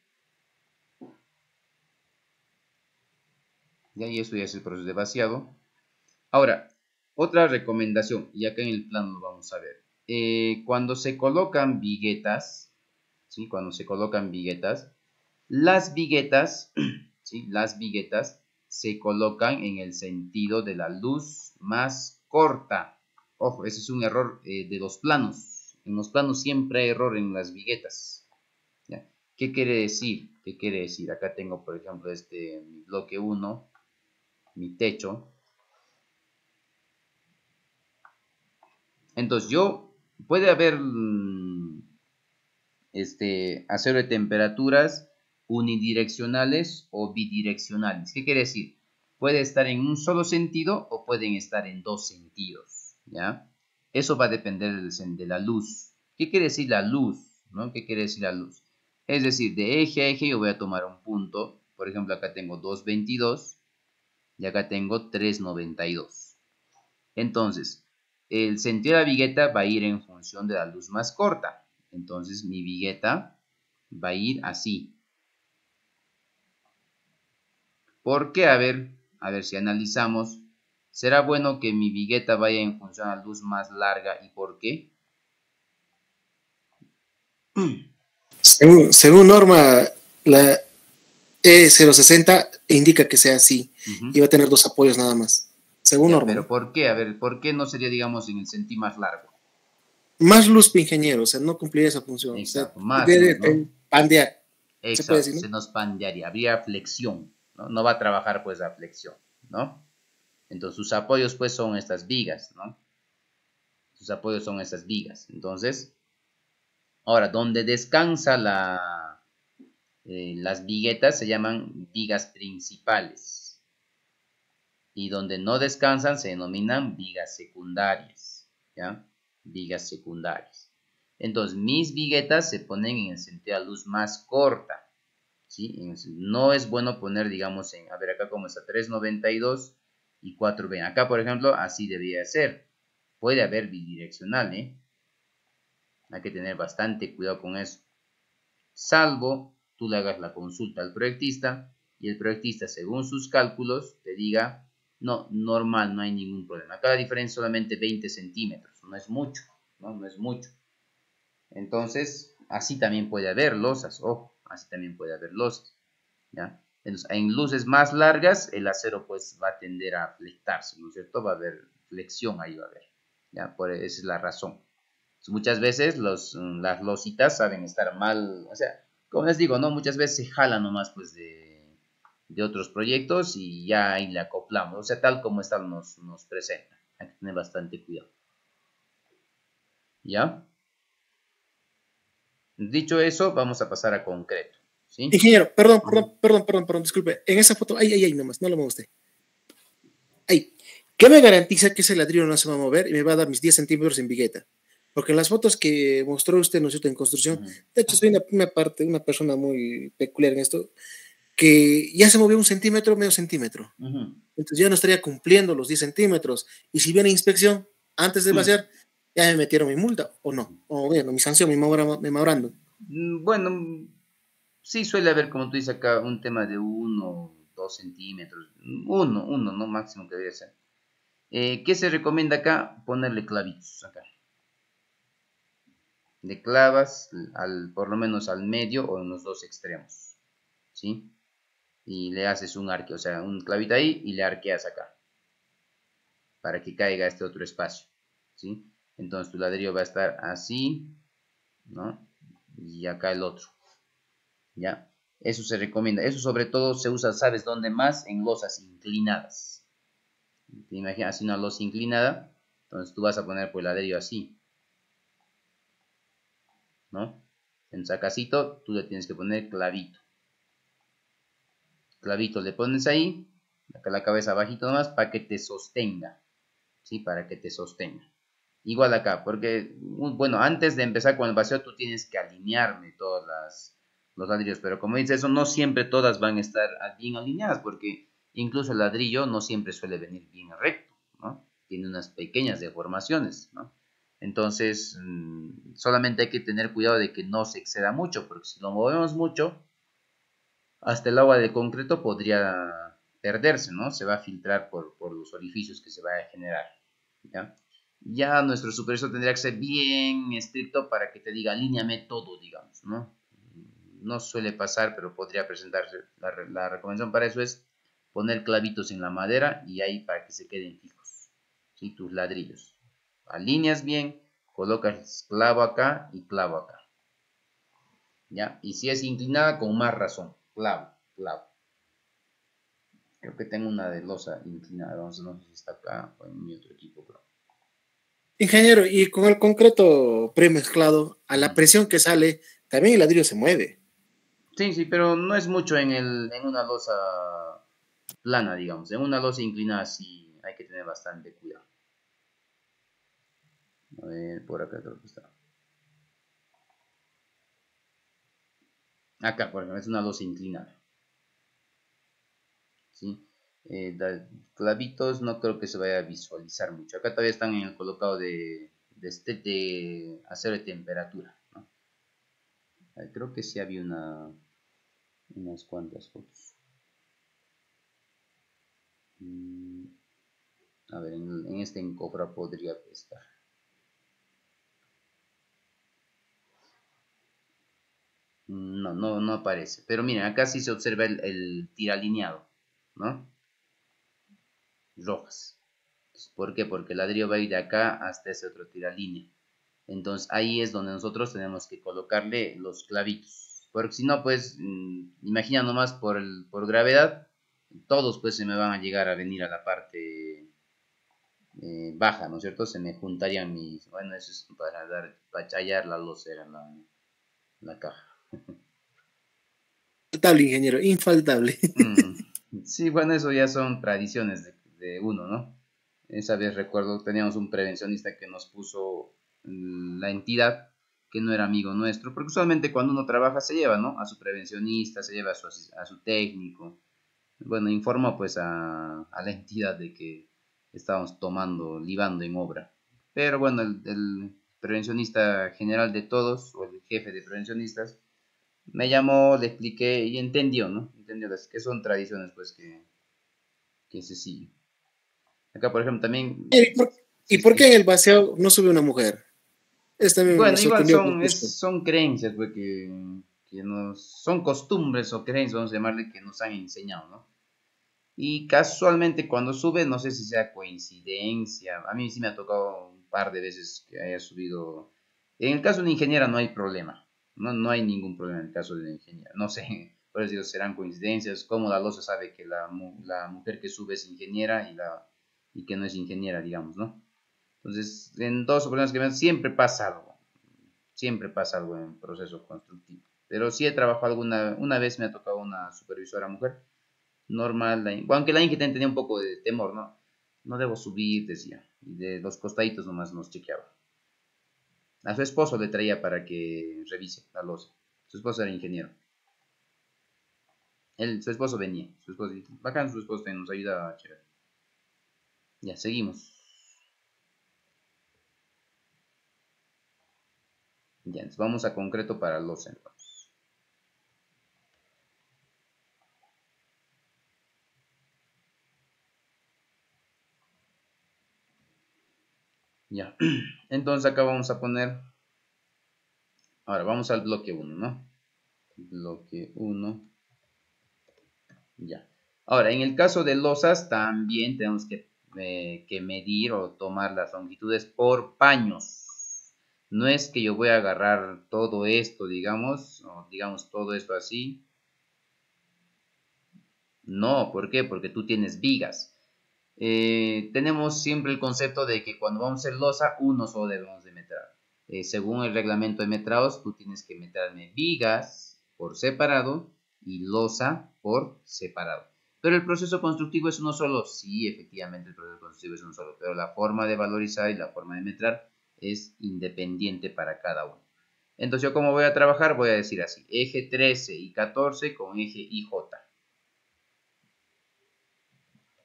¿Ya? Y eso ya es el proceso de vaciado. Ahora, otra recomendación, y acá en el plano lo vamos a ver. Cuando se colocan viguetas, ¿sí? Cuando se colocan viguetas, las viguetas, ¿sí? Las viguetas se colocan en el sentido de la luz más corta. Ojo, ese es un error de los planos. En los planos siempre hay error en las viguetas. ¿Ya? ¿Qué quiere decir? ¿Qué quiere decir? Acá tengo, por ejemplo, mi bloque 1, mi techo. Entonces, puede haber acero de temperaturas unidireccionales o bidireccionales. ¿Qué quiere decir? Puede estar en un solo sentido o pueden estar en dos sentidos, ¿ya? Eso va a depender de la luz. ¿Qué quiere decir la luz? ¿No? ¿Qué quiere decir la luz? Es decir, de eje a eje yo voy a tomar un punto. Por ejemplo, acá tengo 2,22 y acá tengo 3,92. Entonces, el sentido de la vigueta va a ir en función de la luz más corta. Entonces, mi vigueta va a ir así. ¿Por qué? A ver si analizamos. ¿Será bueno que mi vigueta vaya en función a la luz más larga y por qué?
Según norma, la E060 indica que sea así y va a tener 2 apoyos nada más. Según
Ya,
norma.
pero
¿No?
¿por qué? A ver, ¿por qué no sería, digamos, en el sentido más largo?
Más luz para ingeniero, o sea, no cumpliría esa función.
Exacto,
O sea,
más
debe
luz, ¿no?
pandear. Se puede
Exacto,
decir,
se
¿no?
nos pandearía, habría flexión, ¿no? No va a trabajar pues la flexión, ¿no? Entonces sus apoyos pues son estas vigas, ¿no? Sus apoyos son estas vigas. Entonces, ahora, donde descansa las viguetas se llaman vigas principales. Y donde no descansan se denominan vigas secundarias, ¿ya? Vigas secundarias. Entonces, mis viguetas se ponen en el sentido de la luz más corta, ¿sí? No es bueno poner, digamos, a ver acá como está 3,92 y 4,20. Acá, por ejemplo, así debería ser. Puede haber bidireccional, ¿eh? Hay que tener bastante cuidado con eso. Salvo tú le hagas la consulta al proyectista y el proyectista, según sus cálculos, te diga, no, normal, no hay ningún problema. Acá la diferencia es solamente 20 centímetros, no es mucho, ¿no? No es mucho. Entonces, así también puede haber losas, ojo, así también puede haber losas, ¿ya? Entonces, en luces más largas, el acero pues va a tender a flectarse, ¿no es cierto? Va a haber flexión ahí, va a haber, ¿ya? Esa es la razón. Muchas veces las lositas saben estar mal, o sea, como les digo, ¿no? Muchas veces se jalan nomás pues de otros proyectos y ya ahí le acoplamos, o sea, tal como está nos presenta. Hay que tener bastante cuidado. ¿Ya? Dicho eso, vamos a pasar a concreto, ¿sí?
Ingeniero, perdón, disculpe. En esa foto, ahí nomás, no lo mueve usted. Ahí. ¿Qué me garantiza que ese ladrillo no se va a mover y me va a dar mis 10 centímetros en vigueta? Porque en las fotos que mostró usted, ¿no es cierto?, en construcción, de hecho, soy una persona muy peculiar en esto, que ya se movió 1 centímetro, medio centímetro. Entonces ya no estaría cumpliendo los 10 centímetros. Y si viene inspección, antes de vaciar, ya me metieron mi multa, o no. O bueno, mi sanción, mi memorando.
Bueno, sí suele haber, como tú dices acá, un tema de 1, 2 centímetros. Uno, no máximo que debería ser. ¿Qué se recomienda acá? Ponerle clavitos acá. Le clavas por lo menos al medio o en los dos extremos, ¿sí? y le haces un arque, o sea, un clavito ahí y le arqueas acá, para que caiga este otro espacio, ¿sí? Entonces tu ladrillo va a estar así, ¿no? Y acá el otro, ¿ya? Eso se recomienda, eso sobre todo se usa, ¿sabes dónde más? En losas inclinadas. Te imaginas así una losa inclinada, entonces tú vas a poner pues el ladrillo así, ¿no? En sacacito tú le tienes que poner clavito. Clavito le pones ahí, acá la cabeza bajito nomás, para que te sostenga, ¿sí? Para que te sostenga. Igual acá, porque, bueno, antes de empezar con el vacío tú tienes que alinearme todos los ladrillos, pero como dices, eso no siempre todas van a estar bien alineadas, porque incluso el ladrillo no siempre suele venir bien recto, ¿no? Tiene unas pequeñas deformaciones, ¿no? Entonces, solamente hay que tener cuidado de que no se exceda mucho, porque si lo movemos mucho, hasta el agua de concreto podría perderse, ¿no? Se va a filtrar por los orificios que se va a generar, ¿ya? Ya nuestro supervisor tendría que ser bien estricto para que te diga, alíñame todo, digamos, ¿no? No suele pasar, pero podría presentarse. La recomendación para eso es poner clavitos en la madera y ahí para que se queden fijos, ¿sí? Tus ladrillos. Alineas bien, colocas clavo acá y clavo acá, ¿ya? Y si es inclinada, con más razón, clavo, clavo. Creo que tengo una de losa inclinada, no sé si está acá o en mi otro equipo, pero...
Ingeniero, y con el concreto premezclado, a la presión que sale, también el ladrillo se mueve.
Sí, sí, pero no es mucho en una losa plana, digamos. En una losa inclinada sí hay que tener bastante cuidado. A ver, por acá creo que está. Acá, por ejemplo, es una losa inclinada. ¿Sí? Clavitos no creo que se vaya a visualizar mucho. Acá todavía están en el colocado de acero de temperatura, ¿no? Creo que sí había unas cuantas fotos. A ver, en este encofra podría estar. No aparece. Pero miren, acá sí se observa el tiralineado, ¿no? Rojas. ¿Por qué? Porque el ladrillo va a ir de acá hasta ese otro tiralínea. Entonces ahí es donde nosotros tenemos que colocarle los clavitos. Porque si no, pues, imagina nomás por gravedad, todos pues se me van a llegar a venir a la parte baja, ¿no es cierto? Se me juntarían mis... Bueno, eso es para hallar la losera en la caja.
Infaltable, ingeniero, infaltable.
Sí, bueno, eso ya son tradiciones de uno, ¿no? Esa vez recuerdo, teníamos un prevencionista que nos puso la entidad que no era amigo nuestro, porque usualmente cuando uno trabaja se lleva, ¿no? A su prevencionista, se lleva a su técnico. Bueno, informó pues a la entidad de que estábamos libando en obra. Pero bueno, el prevencionista general de todos, o el jefe de prevencionistas, me llamó, le expliqué y entendió, ¿no? Entendió que son tradiciones pues que se siguen. Acá, por ejemplo, también...
¿Y
Sí,
por
sí.
qué en el vacío no sube una mujer? Esto también me
Bueno, igual
sorprendió mucho.
son creencias, pues, son costumbres o creencias, vamos a llamarle, que nos han enseñado, ¿no? Y casualmente cuando sube, no sé si sea coincidencia, a mí sí me ha tocado un par de veces que haya subido. En el caso de una ingeniera no hay problema, no hay ningún problema en el caso de una ingeniera, no sé, por eso digo, serán coincidencias, como la loza sabe que la mujer que sube es ingeniera y que no es ingeniera, digamos, ¿no? Entonces, en dos oportunidades que me siempre pasa algo en el proceso constructivo. Pero sí he trabajado una vez me ha tocado una supervisora mujer, normal, aunque la ingeniera tenía un poco de temor, ¿no? No debo subir, decía, y de los costaditos nomás nos chequeaba. A su esposo le traía para que revise la losa. Su esposo era ingeniero. Su esposo venía, su esposo, bacán, su esposo nos ayuda a checar. Ya, seguimos. Ya, entonces vamos a concreto para losa entonces. Ya, entonces acá vamos a poner, ahora vamos al bloque 1, ¿no? Bloque 1. Ya. Ahora, en el caso de losas, también tenemos que medir o tomar las longitudes por paños. No es que yo voy a agarrar todo esto, digamos, o digamos todo esto así. No, ¿por qué? Porque tú tienes vigas. Tenemos siempre el concepto de que cuando vamos a hacer losa, uno solo debemos de metrar. Según el reglamento de metrados, tú tienes que meterme vigas por separado y losa por separado. Pero el proceso constructivo es uno solo. Sí, efectivamente el proceso constructivo es uno solo, pero la forma de valorizar y la forma de metrar es independiente para cada uno. Entonces, yo como voy a trabajar, voy a decir así: eje 13 y 14 con eje IJ.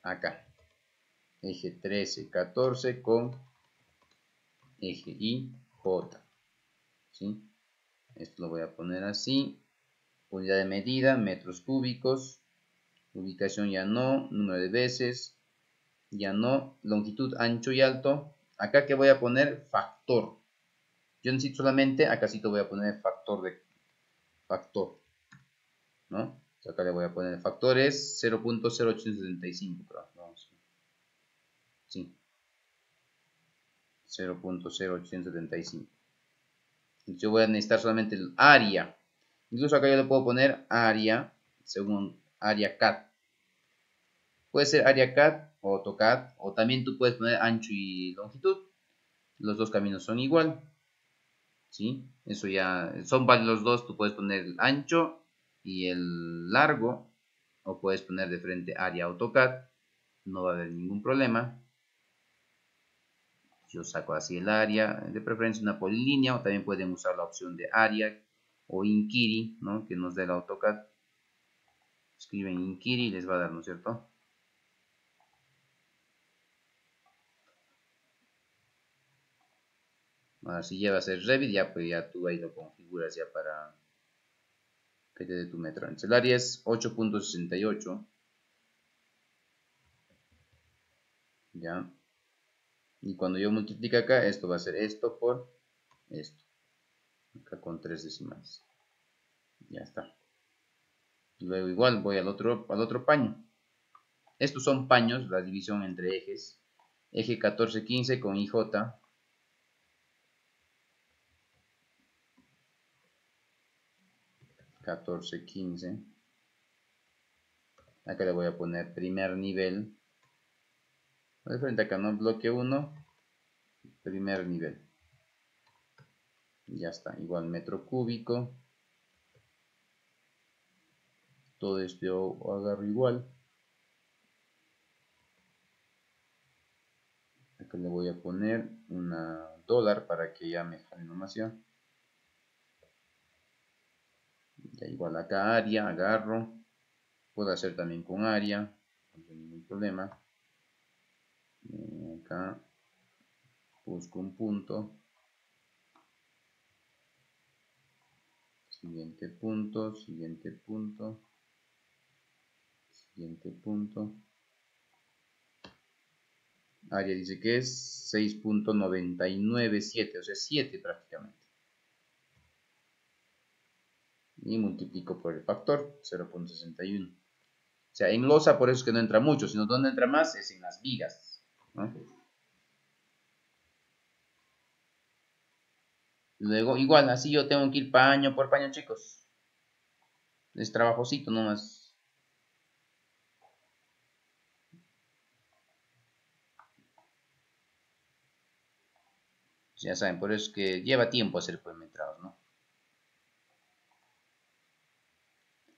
Acá. Eje 13, 14 con eje IJ. ¿Sí? Esto lo voy a poner así. Unidad de medida, metros cúbicos. Ubicación ya no. Número de veces ya no. Longitud, ancho y alto. Acá que voy a poner factor. Yo necesito solamente, acá sí te voy a poner factor, ¿no? Acá le voy a poner factores 0.0875, vamos. Sí. 0.0875. Yo voy a necesitar solamente el área. Incluso acá yo le puedo poner área según área CAD. Puede ser área CAD o AutoCAD, o también tú puedes poner ancho y longitud. Los dos caminos son igual. ¿Sí? Eso ya son válidos los dos. Tú puedes poner el ancho y el largo, o puedes poner de frente área AutoCAD. No va a haber ningún problema. Yo saco así el área, de preferencia una polilínea, o también pueden usar la opción de área o Inkiri, ¿no? Que nos dé el AutoCAD. Escriben Inkiri y les va a dar, ¿no es cierto? Ahora si llevas el Revit, ya pues ya tú ahí lo configuras ya para que te dé tu metro. Entonces el área es 8.68. Ya. Y cuando yo multiplique acá, esto va a ser esto por esto. Acá con 3 decimales. Ya está. Luego igual voy al otro paño. Estos son paños, la división entre ejes. Eje 14-15 con IJ. 14-15. Acá le voy a poner primer nivel. De frente acá, ¿no? Bloque 1. Primer nivel. Ya está. Igual metro cúbico. Todo esto yo agarro igual. Acá le voy a poner una dólar para que ya me jale nomás ya. Ya igual acá área, agarro. Puedo hacer también con área, no hay ningún problema. Acá busco un punto. Siguiente punto, siguiente punto. Siguiente punto. Área dice que es 6.997, o sea 7 prácticamente. Y multiplico por el factor 0.61. O sea, en losa por eso es que no entra mucho, sino donde entra más es en las vigas, ¿no? Luego, igual, así yo tengo que ir paño por paño, chicos. Es trabajosito nomás. Ya saben, por eso es que lleva tiempo hacer metrados, ¿no?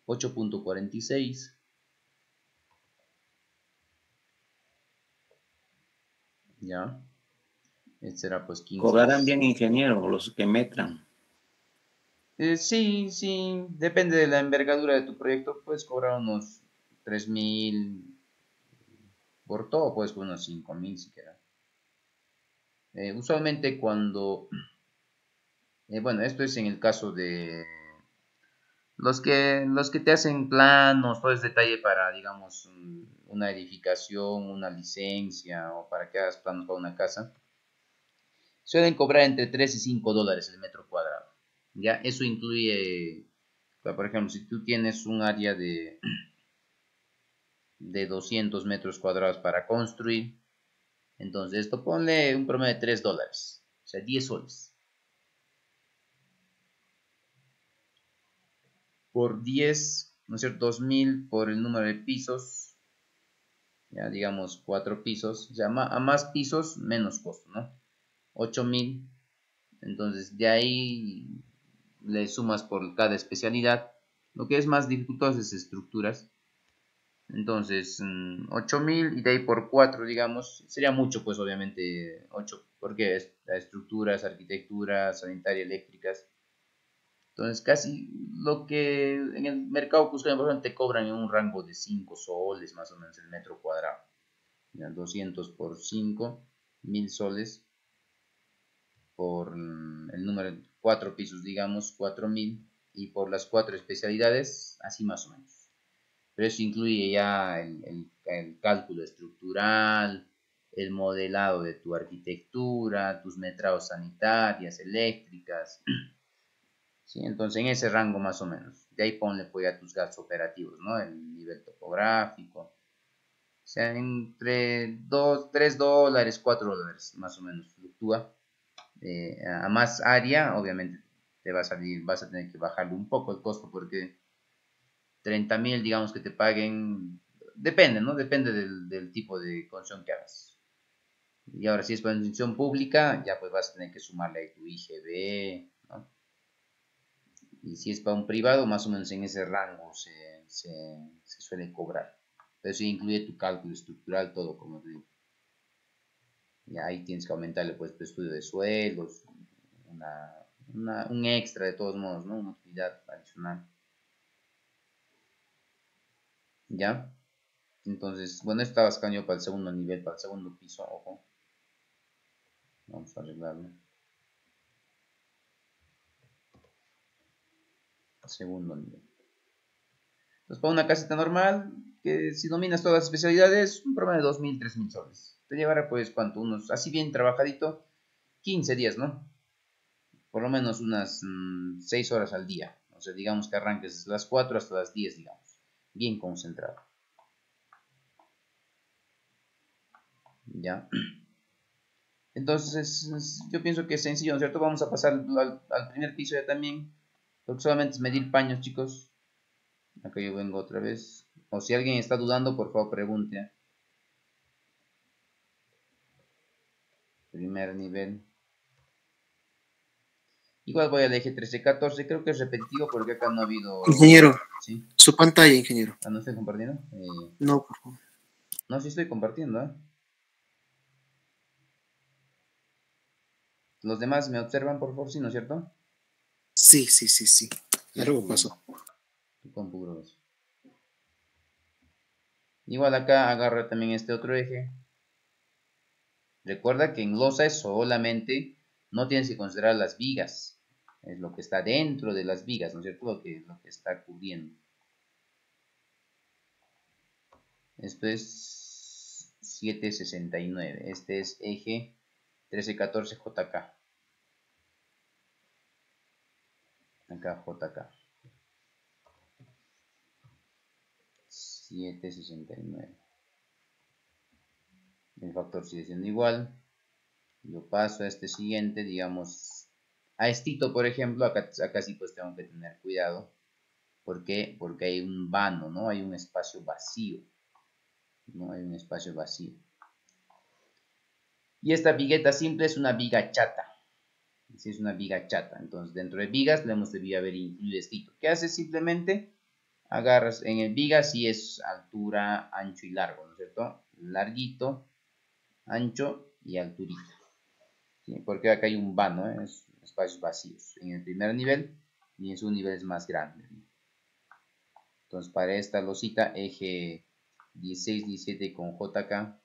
8.46. Ya. Este será pues 15.
Cobrarán bien, ingeniero, los que metran.
Sí, sí. Depende de la envergadura de tu proyecto. Puedes cobrar unos 3.000 por todo. Puedes cobrar unos 5.000 siquiera. Usualmente cuando... bueno, esto es en el caso de... Los que te hacen planos, todo ese detalle para, digamos, una edificación, una licencia o para que hagas planos para una casa, suelen cobrar entre 3 y 5 dólares el metro cuadrado. ¿Ya? Eso incluye, por ejemplo, si tú tienes un área de de 200 metros cuadrados para construir. Entonces esto ponle un promedio de $3, o sea, 10 soles. Por 10, ¿no es cierto? 2000 por el número de pisos, ya digamos 4 pisos, o sea, a más pisos, menos costo, ¿no? 8000, entonces de ahí le sumas por cada especialidad. Lo que es más dificultoso es estructuras. Entonces, 8000 y de ahí por 4, digamos, sería mucho, pues obviamente 8, porque es estructuras, arquitectura, sanitaria, eléctricas. Entonces, casi lo que en el mercado cusqueño, por ejemplo, te cobran en un rango de 5 soles más o menos el metro cuadrado. Ya, 200 por 5, 1000 soles por el número de 4 pisos, digamos, 4000, y por las 4 especialidades, así más o menos. Pero eso incluye ya el cálculo estructural, el modelado de tu arquitectura, tus metrados sanitarias, eléctricas. ¿Sí? Entonces, en ese rango más o menos. De ahí ponle pues a tus gastos operativos, ¿no? El nivel topográfico. O sea, entre $3, $4 más o menos fluctúa. A más área, obviamente, te va a salir, vas a tener que bajarle un poco el costo porque 30.000, digamos que te paguen, depende, ¿no? Depende del tipo de construcción que hagas. Y ahora, si es para construcción pública, ya pues vas a tener que sumarle ahí tu IGB, ¿no? Y si es para un privado, más o menos en ese rango se suele cobrar. Pero eso incluye tu cálculo estructural, todo, como te digo. Y ahí tienes que aumentarle pues tu estudio de suelos, un extra de todos modos, ¿no? Una utilidad adicional. ¿Ya? Entonces, bueno, estaba escaneado para el segundo nivel, para el segundo piso, ojo. Vamos a arreglarlo. Segundo nivel. Entonces, para una casita normal, que si dominas todas las especialidades, un promedio de 2000, 3000 soles. Te llevará, pues, ¿cuánto? Unos, así bien trabajadito, 15 días, ¿no? Por lo menos unas 6 horas al día. O sea, digamos que arranques desde las 4 hasta las 10, digamos. Bien concentrado. ¿Ya? Entonces, yo pienso que es sencillo, ¿no es cierto? Vamos a pasar al primer piso ya también. Porque solamente es medir paños, chicos. Acá yo vengo otra vez. O si alguien está dudando, por favor pregunte. Primer nivel. Igual voy al eje 1314. Creo que es repetitivo porque acá no ha habido...
Ingeniero,
¿Sí?
su pantalla, ingeniero.
¿No estoy compartiendo?
No, por favor.
No, sí estoy compartiendo, ¿eh? Los demás me observan, por favor, ¿sí, no es cierto?
Sí, sí, sí, sí. Algo pasó.
Tu compu, grosso. Igual acá agarra también este otro eje. Recuerda que en losa es solamente, no tienes que considerar las vigas. Es lo que está dentro de las vigas, ¿no es cierto? Lo que está cubriendo. Esto es 769. Este es eje 1314 JK. Acá JK. 769. El factor sigue siendo igual. Yo paso a este siguiente, digamos, a estito, por ejemplo, acá sí pues tengo que tener cuidado. ¿Por qué? Porque hay un vano, ¿no? Hay un espacio vacío. No hay un espacio vacío. Y esta vigueta simple es una viga chata. Sí, es una viga chata. Entonces, dentro de vigas le hemos debido haber incluido estito. ¿Qué hace? Simplemente agarras en el viga si es altura, ancho y largo, ¿no es cierto? Larguito, ancho y alturita. ¿Sí? Porque acá hay un vano, ¿eh? Es espacios vacíos en el primer nivel y en su nivel es más grande, ¿no? Entonces, para esta losita, eje 16, 17 con JK.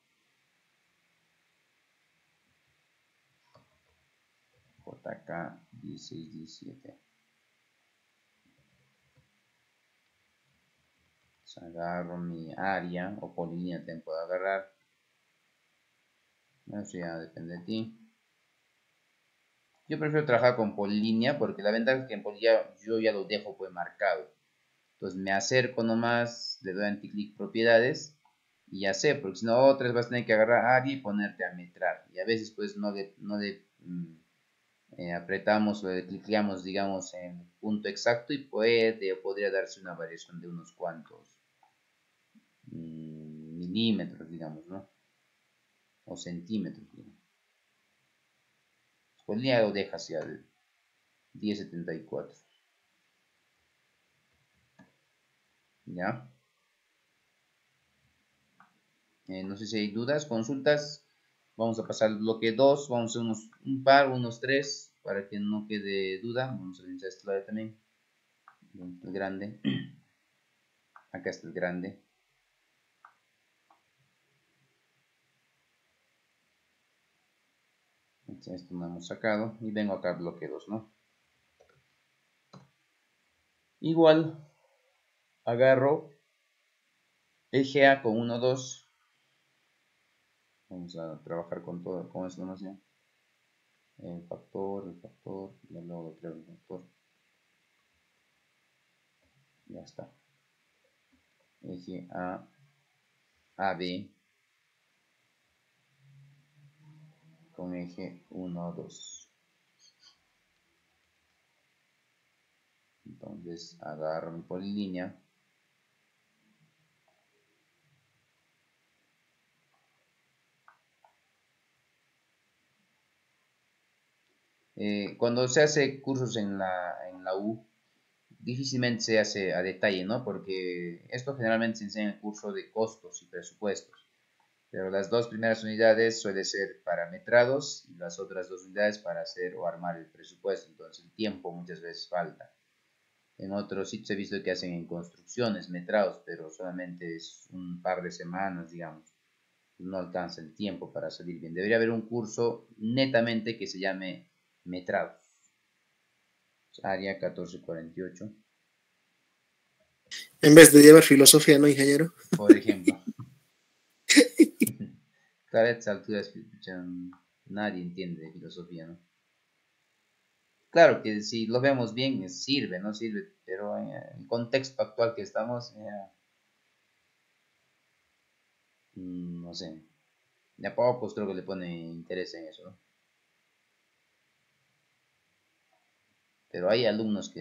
JK 16, 17. Agarro mi área o polilínea también puedo agarrar. Eso ya depende de ti. Yo prefiero trabajar con polilínea porque la ventaja es que en polilínea yo ya lo dejo pues marcado. Entonces me acerco nomás, le doy anticlic propiedades y ya sé, porque si no otras vas a tener que agarrar área y ponerte a metrar. Y a veces pues apretamos o le cliqueamos, digamos, en el punto exacto y podría darse una variación de unos cuantos milímetros, digamos, ¿no? O centímetros, digamos. Pues ya lo dejas ya de 1074. ¿Ya? No sé si hay dudas, consultas. Vamos a pasar al bloque 2. Vamos a hacer unos 3, para que no quede duda. Vamos a revisar este lado también. El grande. Acá está el grande. Esto no hemos sacado. Y vengo acá al bloque 2, ¿no? Igual, agarro eje A con 1, 2. Vamos a trabajar con todo, con esto nomás ya. El factor, y luego creo el factor. Ya está. Eje A, AB con eje 1, 2. Entonces agarro mi polilínea. Cuando se hace cursos en la U, difícilmente se hace a detalle, ¿no? Porque esto generalmente se enseña en el curso de costos y presupuestos. Pero las dos primeras unidades suele ser parametrados y las otras dos unidades para hacer o armar el presupuesto. Entonces el tiempo muchas veces falta. En otros sitios he visto que hacen en construcciones metrados, pero solamente es un par de semanas, digamos. No alcanza el tiempo para salir bien. Debería haber un curso netamente que se llame metrados. Área 1448.
En vez de llevar filosofía, ¿no, ingeniero?
Por ejemplo. Claro, a estas alturas nadie entiende de filosofía, ¿no? Claro que si lo vemos bien, sirve, ¿no? Sirve, pero en el contexto actual que estamos, no sé, de a pocos creo que le pone interés en eso, ¿no? Pero hay alumnos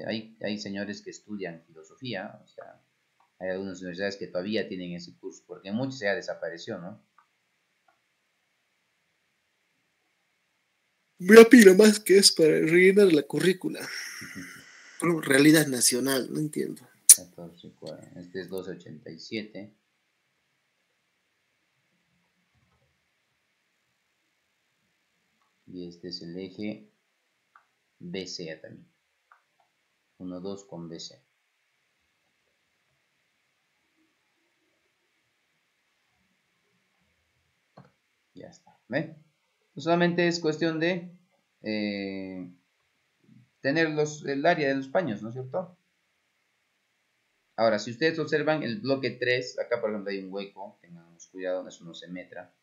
hay señores que estudian filosofía, o sea, hay algunas universidades que todavía tienen ese curso, porque muchos ya desapareció, ¿no?
Me opino más que es para rellenar la currícula. Realidad nacional, no entiendo.
14, este es 1287. Y este es el eje BC también. 1, 2 con BC. Ya está. ¿Ven? Solamente es cuestión de tener el área de los paños, ¿no es cierto? Ahora, si ustedes observan el bloque 3, acá por ejemplo hay un hueco, tengamos cuidado, eso no se metra.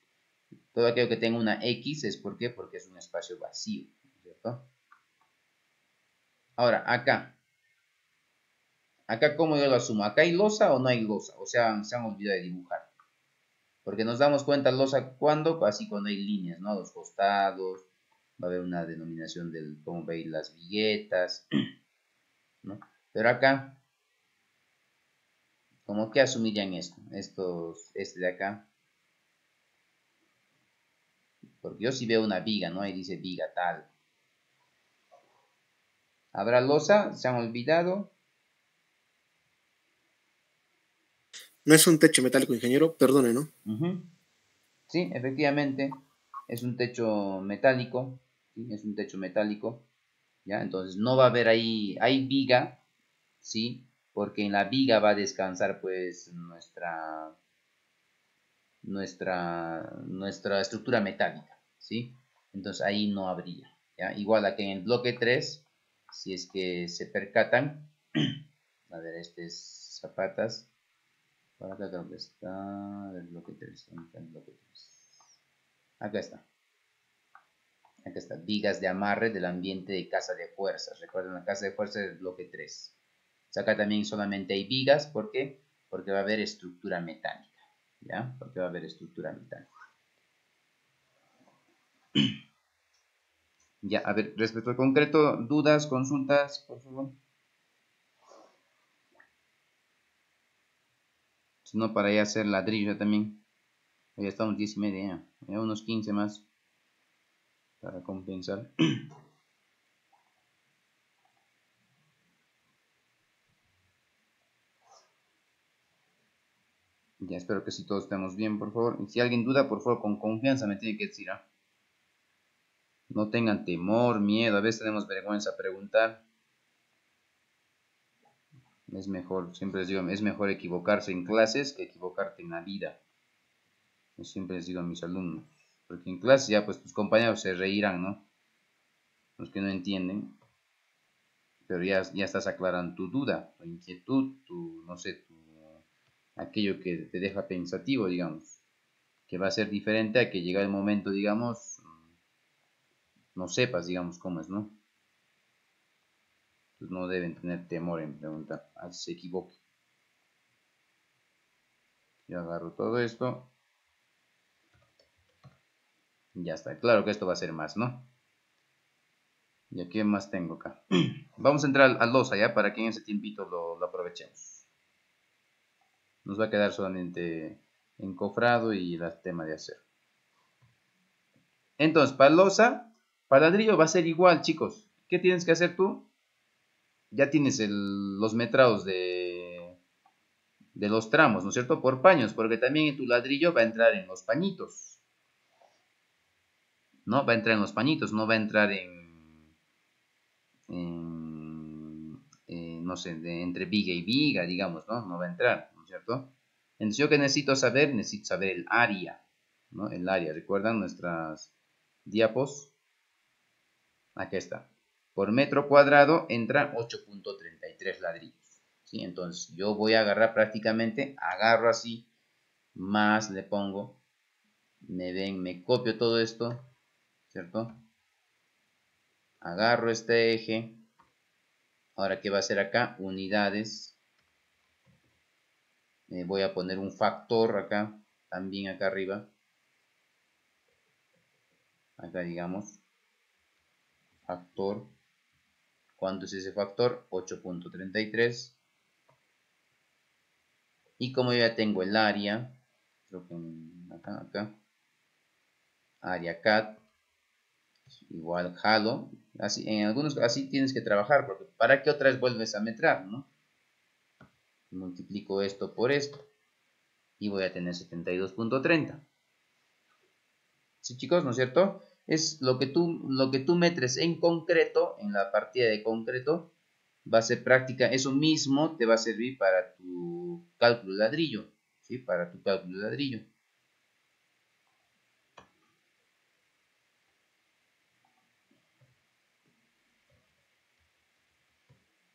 Todo aquello que tenga una X es ¿por qué? Porque es un espacio vacío, ¿no es cierto? Ahora, acá ¿cómo yo lo asumo? ¿Acá hay losa o no hay losa? O sea, se han olvidado de dibujar. Porque nos damos cuenta losa cuando, así cuando hay líneas, ¿no? A los costados, va a haber una denominación del cómo veis las viguetas, ¿no? Pero acá, ¿cómo que asumirían esto? Este de acá. Porque yo sí veo una viga, ¿no? Ahí dice viga tal. ¿Habrá losa? ¿Se han olvidado?
No es un techo metálico, ingeniero, perdone, ¿no?
Sí, efectivamente, es un techo metálico, ¿sí? Es un techo metálico, ¿ya? Entonces no va a haber ahí, hay viga, ¿sí? Porque en la viga va a descansar pues nuestra estructura metálica, ¿sí? Entonces ahí no habría, ¿ya? Igual aquí en el bloque 3, si es que se percatan, a ver, este es zapatas, por acá creo que está el bloque 3, ¿dónde está el bloque 3? Acá está. Acá está, vigas de amarre del ambiente de casa de fuerzas. Recuerden, la casa de fuerzas es el bloque 3. Acá también solamente hay vigas, ¿por qué? Porque va a haber estructura metálica. ¿ya? Porque va a haber estructura metálica. Ya, a ver, respecto al concreto, dudas, consultas, por favor. Si no, para ya hacer ladrillo también. Ya estamos 10:30, ya unos 15 más para compensar. Ya, espero que si todos estemos bien, por favor. Y si alguien duda, por favor, con confianza me tiene que decir, ¿ah? No tengan temor, miedo, a veces tenemos vergüenza a preguntar. Es mejor, siempre les digo, es mejor equivocarse en clases que equivocarte en la vida. Yo siempre les digo a mis alumnos, porque en clase ya pues tus compañeros se reirán, ¿no? Los que no entienden, pero ya estás aclarando tu duda, tu inquietud, tu, no sé, aquello que te deja pensativo, digamos, que va a ser diferente a que llega el momento, digamos, no sepas, digamos, cómo es, ¿no? Pues no deben tener temor en preguntar, así se equivoque. Yo agarro todo esto. Ya está, claro que esto va a ser más, ¿no? ¿Y aquí más tengo acá? Vamos a entrar al losa ya, para que en ese tiempito lo aprovechemos. Nos va a quedar solamente encofrado y el tema de hacer. Entonces, para losa, para ladrillo va a ser igual, chicos. ¿Qué tienes que hacer tú? Ya tienes los metrados de los tramos, ¿no es cierto? Por paños, porque también en tu ladrillo va a entrar en los pañitos. ¿No? Va a entrar en los pañitos, no va a entrar no sé, entre viga y viga, digamos, ¿no? No va a entrar, ¿no es cierto? Entonces, ¿yo qué necesito saber? Necesito saber el área, ¿no? El área, ¿recuerdan nuestras diapos? Aquí está. Por metro cuadrado entran 8.33 ladrillos, ¿sí? Entonces, yo voy a agarrar prácticamente, agarro así, más le pongo, me copio todo esto, ¿cierto? Agarro este eje. Ahora, ¿qué va a hacer acá? Unidades. Voy a poner un factor acá, también acá arriba. Acá digamos, factor. ¿Cuánto es ese factor? 8.33. Y como yo ya tengo el área, creo que acá, área cat, igual jalo. Así, en algunos así tienes que trabajar, porque ¿para qué otra vez vuelves a metrar, no? Multiplico esto por esto y voy a tener 72.30. ¿Sí, chicos? ¿No es cierto? Es lo que tú metres en concreto, en la partida de concreto, va a ser práctica. Eso mismo te va a servir para tu cálculo de ladrillo, ¿sí? Para tu cálculo de ladrillo.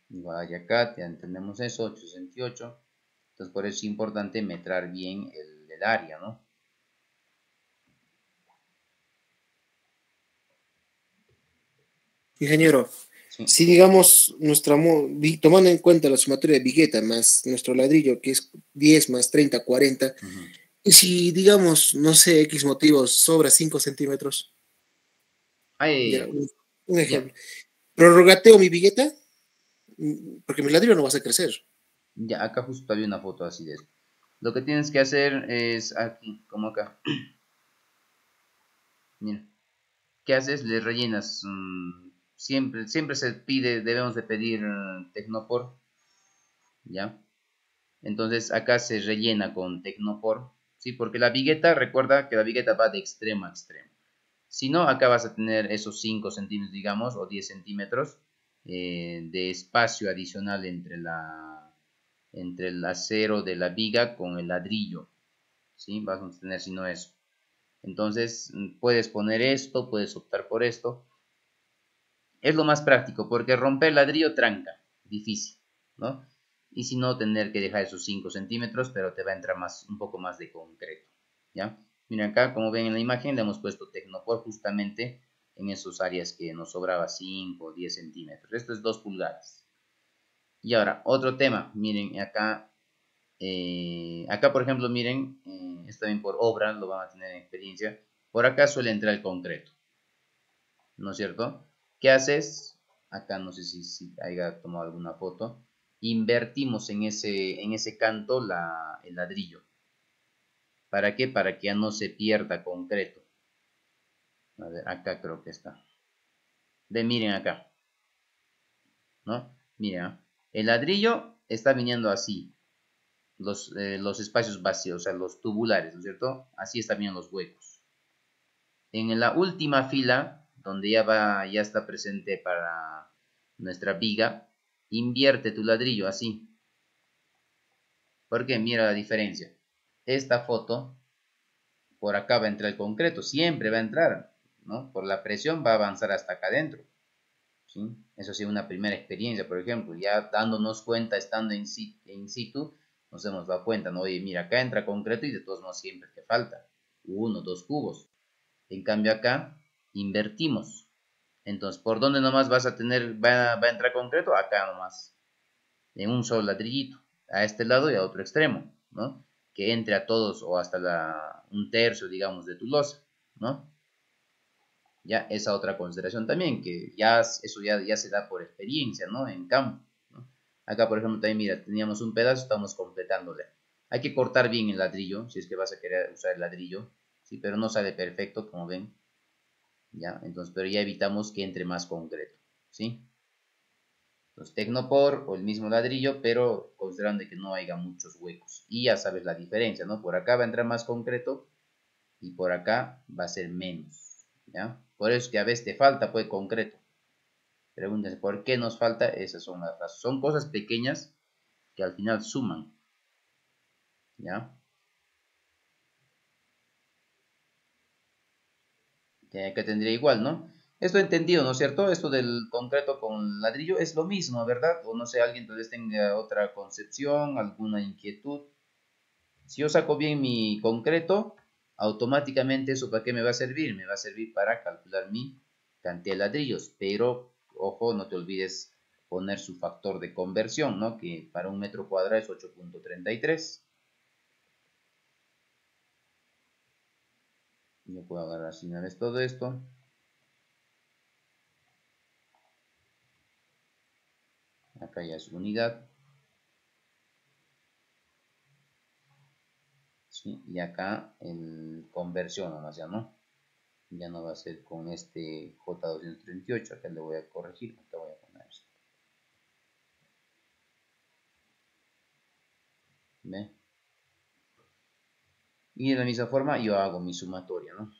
Igual acá, ya entendemos eso, 868. Entonces, por eso es importante metrar bien el área, ¿no?
Ingeniero,
Sí.
si digamos, tomando en cuenta la sumatoria de Vigueta más nuestro ladrillo, que es 10 más 30, 40, y si digamos, no sé, X motivos, sobra 5 centímetros, ya,
Ahí,
un
ya,
ejemplo. Prorrogateo mi Vigueta, porque mi ladrillo no va a hacer crecer.
ya, acá justo había una foto así de esto. Lo que tienes que hacer es aquí, como acá. Mira, ¿qué haces? Le rellenas. Siempre se pide, debemos de pedir Tecnopor, ¿ya? Entonces acá se rellena con Tecnopor, ¿sí? Porque la vigueta, recuerda que la vigueta va de extremo a extremo. Si no, acá vas a tener esos 5 centímetros, digamos, o 10 centímetros de espacio adicional entre el acero de la viga con el ladrillo, ¿sí? Vas a tener, si no, eso. Entonces, puedes poner esto, puedes optar por esto. Es lo más práctico, porque romper ladrillo tranca, difícil, ¿no? Y si no, tener que dejar esos 5 centímetros, pero te va a entrar un poco más de concreto, ¿ya? Miren acá, como ven en la imagen, le hemos puesto Tecnopor justamente en esos áreas que nos sobraba 5 o 10 centímetros. Esto es 2 pulgadas. Y ahora, otro tema, miren acá, acá, por ejemplo, miren, esto también por obra, lo van a tener en experiencia. Por acá suele entrar el concreto, ¿no es cierto? ¿Qué haces? Acá no sé si haya tomado alguna foto. Invertimos en ese canto el ladrillo. ¿Para qué? Para que ya no se pierda concreto. A ver, acá creo que está. Miren acá, ¿no? Miren, el ladrillo está viniendo así. Los espacios vacíos, o sea, los tubulares, ¿no es cierto? Así están bien los huecos. En la última fila, donde ya está presente para nuestra viga, invierte tu ladrillo así. Porque mira la diferencia. Esta foto, por acá va a entrar el concreto, siempre va a entrar, ¿no? Por la presión va a avanzar hasta acá adentro, ¿sí? Eso ha sido una primera experiencia, por ejemplo, ya dándonos cuenta, estando en situ, nos hemos dado cuenta, ¿no? Oye, mira, acá entra concreto y de todos modos siempre te falta 1, 2 cubos. En cambio acá invertimos. Entonces, ¿por dónde nomás va a entrar concreto? Acá nomás, en un solo ladrillito, a este lado y a otro extremo, ¿no? Que entre a todos o hasta un tercio, digamos, de tu losa, ¿no? Ya esa otra consideración también, que eso ya se da por experiencia, ¿no? En campo, ¿no? Acá, por ejemplo, también, mira, teníamos un pedazo, estamos completándole. Hay que cortar bien el ladrillo, si es que vas a querer usar el ladrillo, ¿sí? Pero no sale perfecto, como ven, ¿ya? Entonces, pero ya evitamos que entre más concreto, ¿sí? Entonces, Tecnopor o el mismo ladrillo, pero considerando que no haya muchos huecos. Y ya sabes la diferencia, ¿no? Por acá va a entrar más concreto y por acá va a ser menos, ¿ya? Por eso es que a veces te falta, pues, concreto. Pregúntense, ¿por qué nos falta? Esas son las razones. Son cosas pequeñas que al final suman, ¿ya? Que tendría igual, ¿no? Esto entendido, ¿no es cierto? Esto del concreto con ladrillo es lo mismo, ¿verdad? O no sé, alguien tal vez tenga otra concepción, alguna inquietud. Si yo saco bien mi concreto, automáticamente eso ¿para qué me va a servir? Me va a servir para calcular mi cantidad de ladrillos, pero ojo, no te olvides poner su factor de conversión, ¿no? Que para un metro cuadrado es 8.33. Yo puedo agarrar así una vez todo esto. Acá ya es unidad. ¿Sí? Y acá el conversión nomás ya, ¿no? Ya no va a ser con este J238. Acá le voy a corregir. Acá voy a poner esto. ¿Ve? Y de la misma forma yo hago mi sumatoria, ¿no?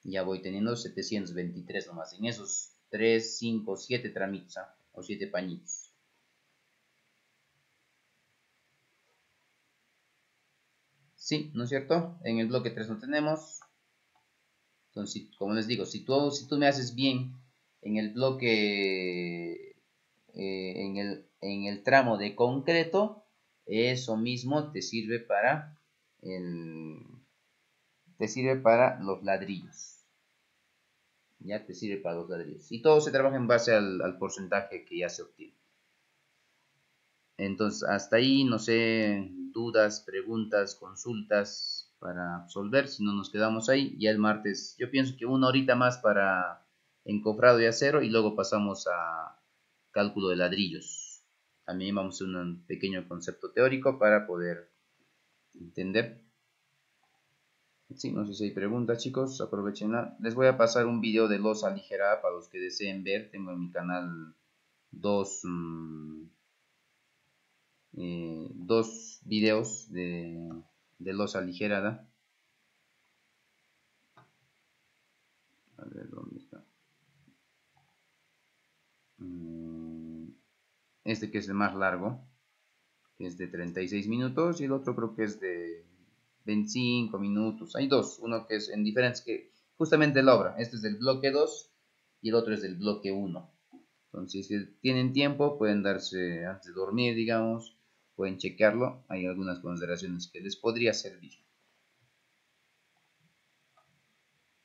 Ya voy teniendo 723 nomás en esos 3, 5, 7 tramitos, ¿ah? O 7 pañitos. Sí, ¿no es cierto? En el bloque 3 no tenemos. Entonces, como les digo, si tú me haces bien en el bloque, en el tramo de concreto, eso mismo te sirve para los ladrillos. Ya te sirve para los ladrillos. Y todo se trabaja en base al porcentaje que ya se obtiene. Entonces, hasta ahí, no sé, dudas, preguntas, consultas para absolver. Si no, nos quedamos ahí. Ya el martes, yo pienso que 1 horita más para encofrado y acero y luego pasamos a cálculo de ladrillos. También vamos a hacer un pequeño concepto teórico para poder entender. Sí, no sé si hay preguntas, chicos, aprovechenla. Les voy a pasar un video de losa aligerada para los que deseen ver. Tengo en mi canal dos videos de losa aligerada. A ver, ¿dónde está? Este que es el más largo, que es de 36 minutos, y el otro creo que es de 25 minutos. Hay dos, uno que es en diferentes, que justamente la obra. Este es del bloque 2 y el otro es del bloque 1. Entonces, si tienen tiempo, pueden darse antes de dormir, digamos, pueden chequearlo. Hay algunas consideraciones que les podría servir.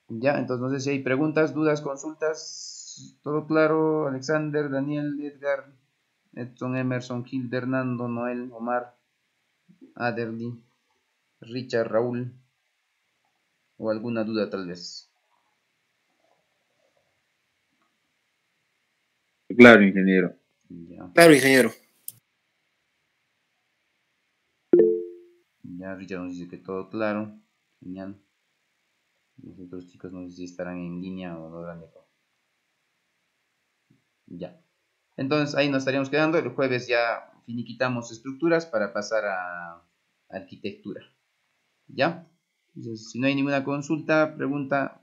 Ya, entonces no sé si hay preguntas, dudas, consultas. entonces, todo claro. Alexander, Daniel, Edgar, Edson, Emerson, Gil, Hernando, Noel, Omar, Aderly, Richard, Raúl, o alguna duda tal vez.
Claro, ingeniero.
Ya,
Claro, ingeniero.
ya Richard nos dice que todo claro. Genial. Los otros chicos no sé si estarán en línea o no habrán dejado. Ya. Entonces ahí nos estaríamos quedando. El jueves ya finiquitamos estructuras para pasar a arquitectura. ¿Ya? Entonces, si no hay ninguna consulta, pregunta,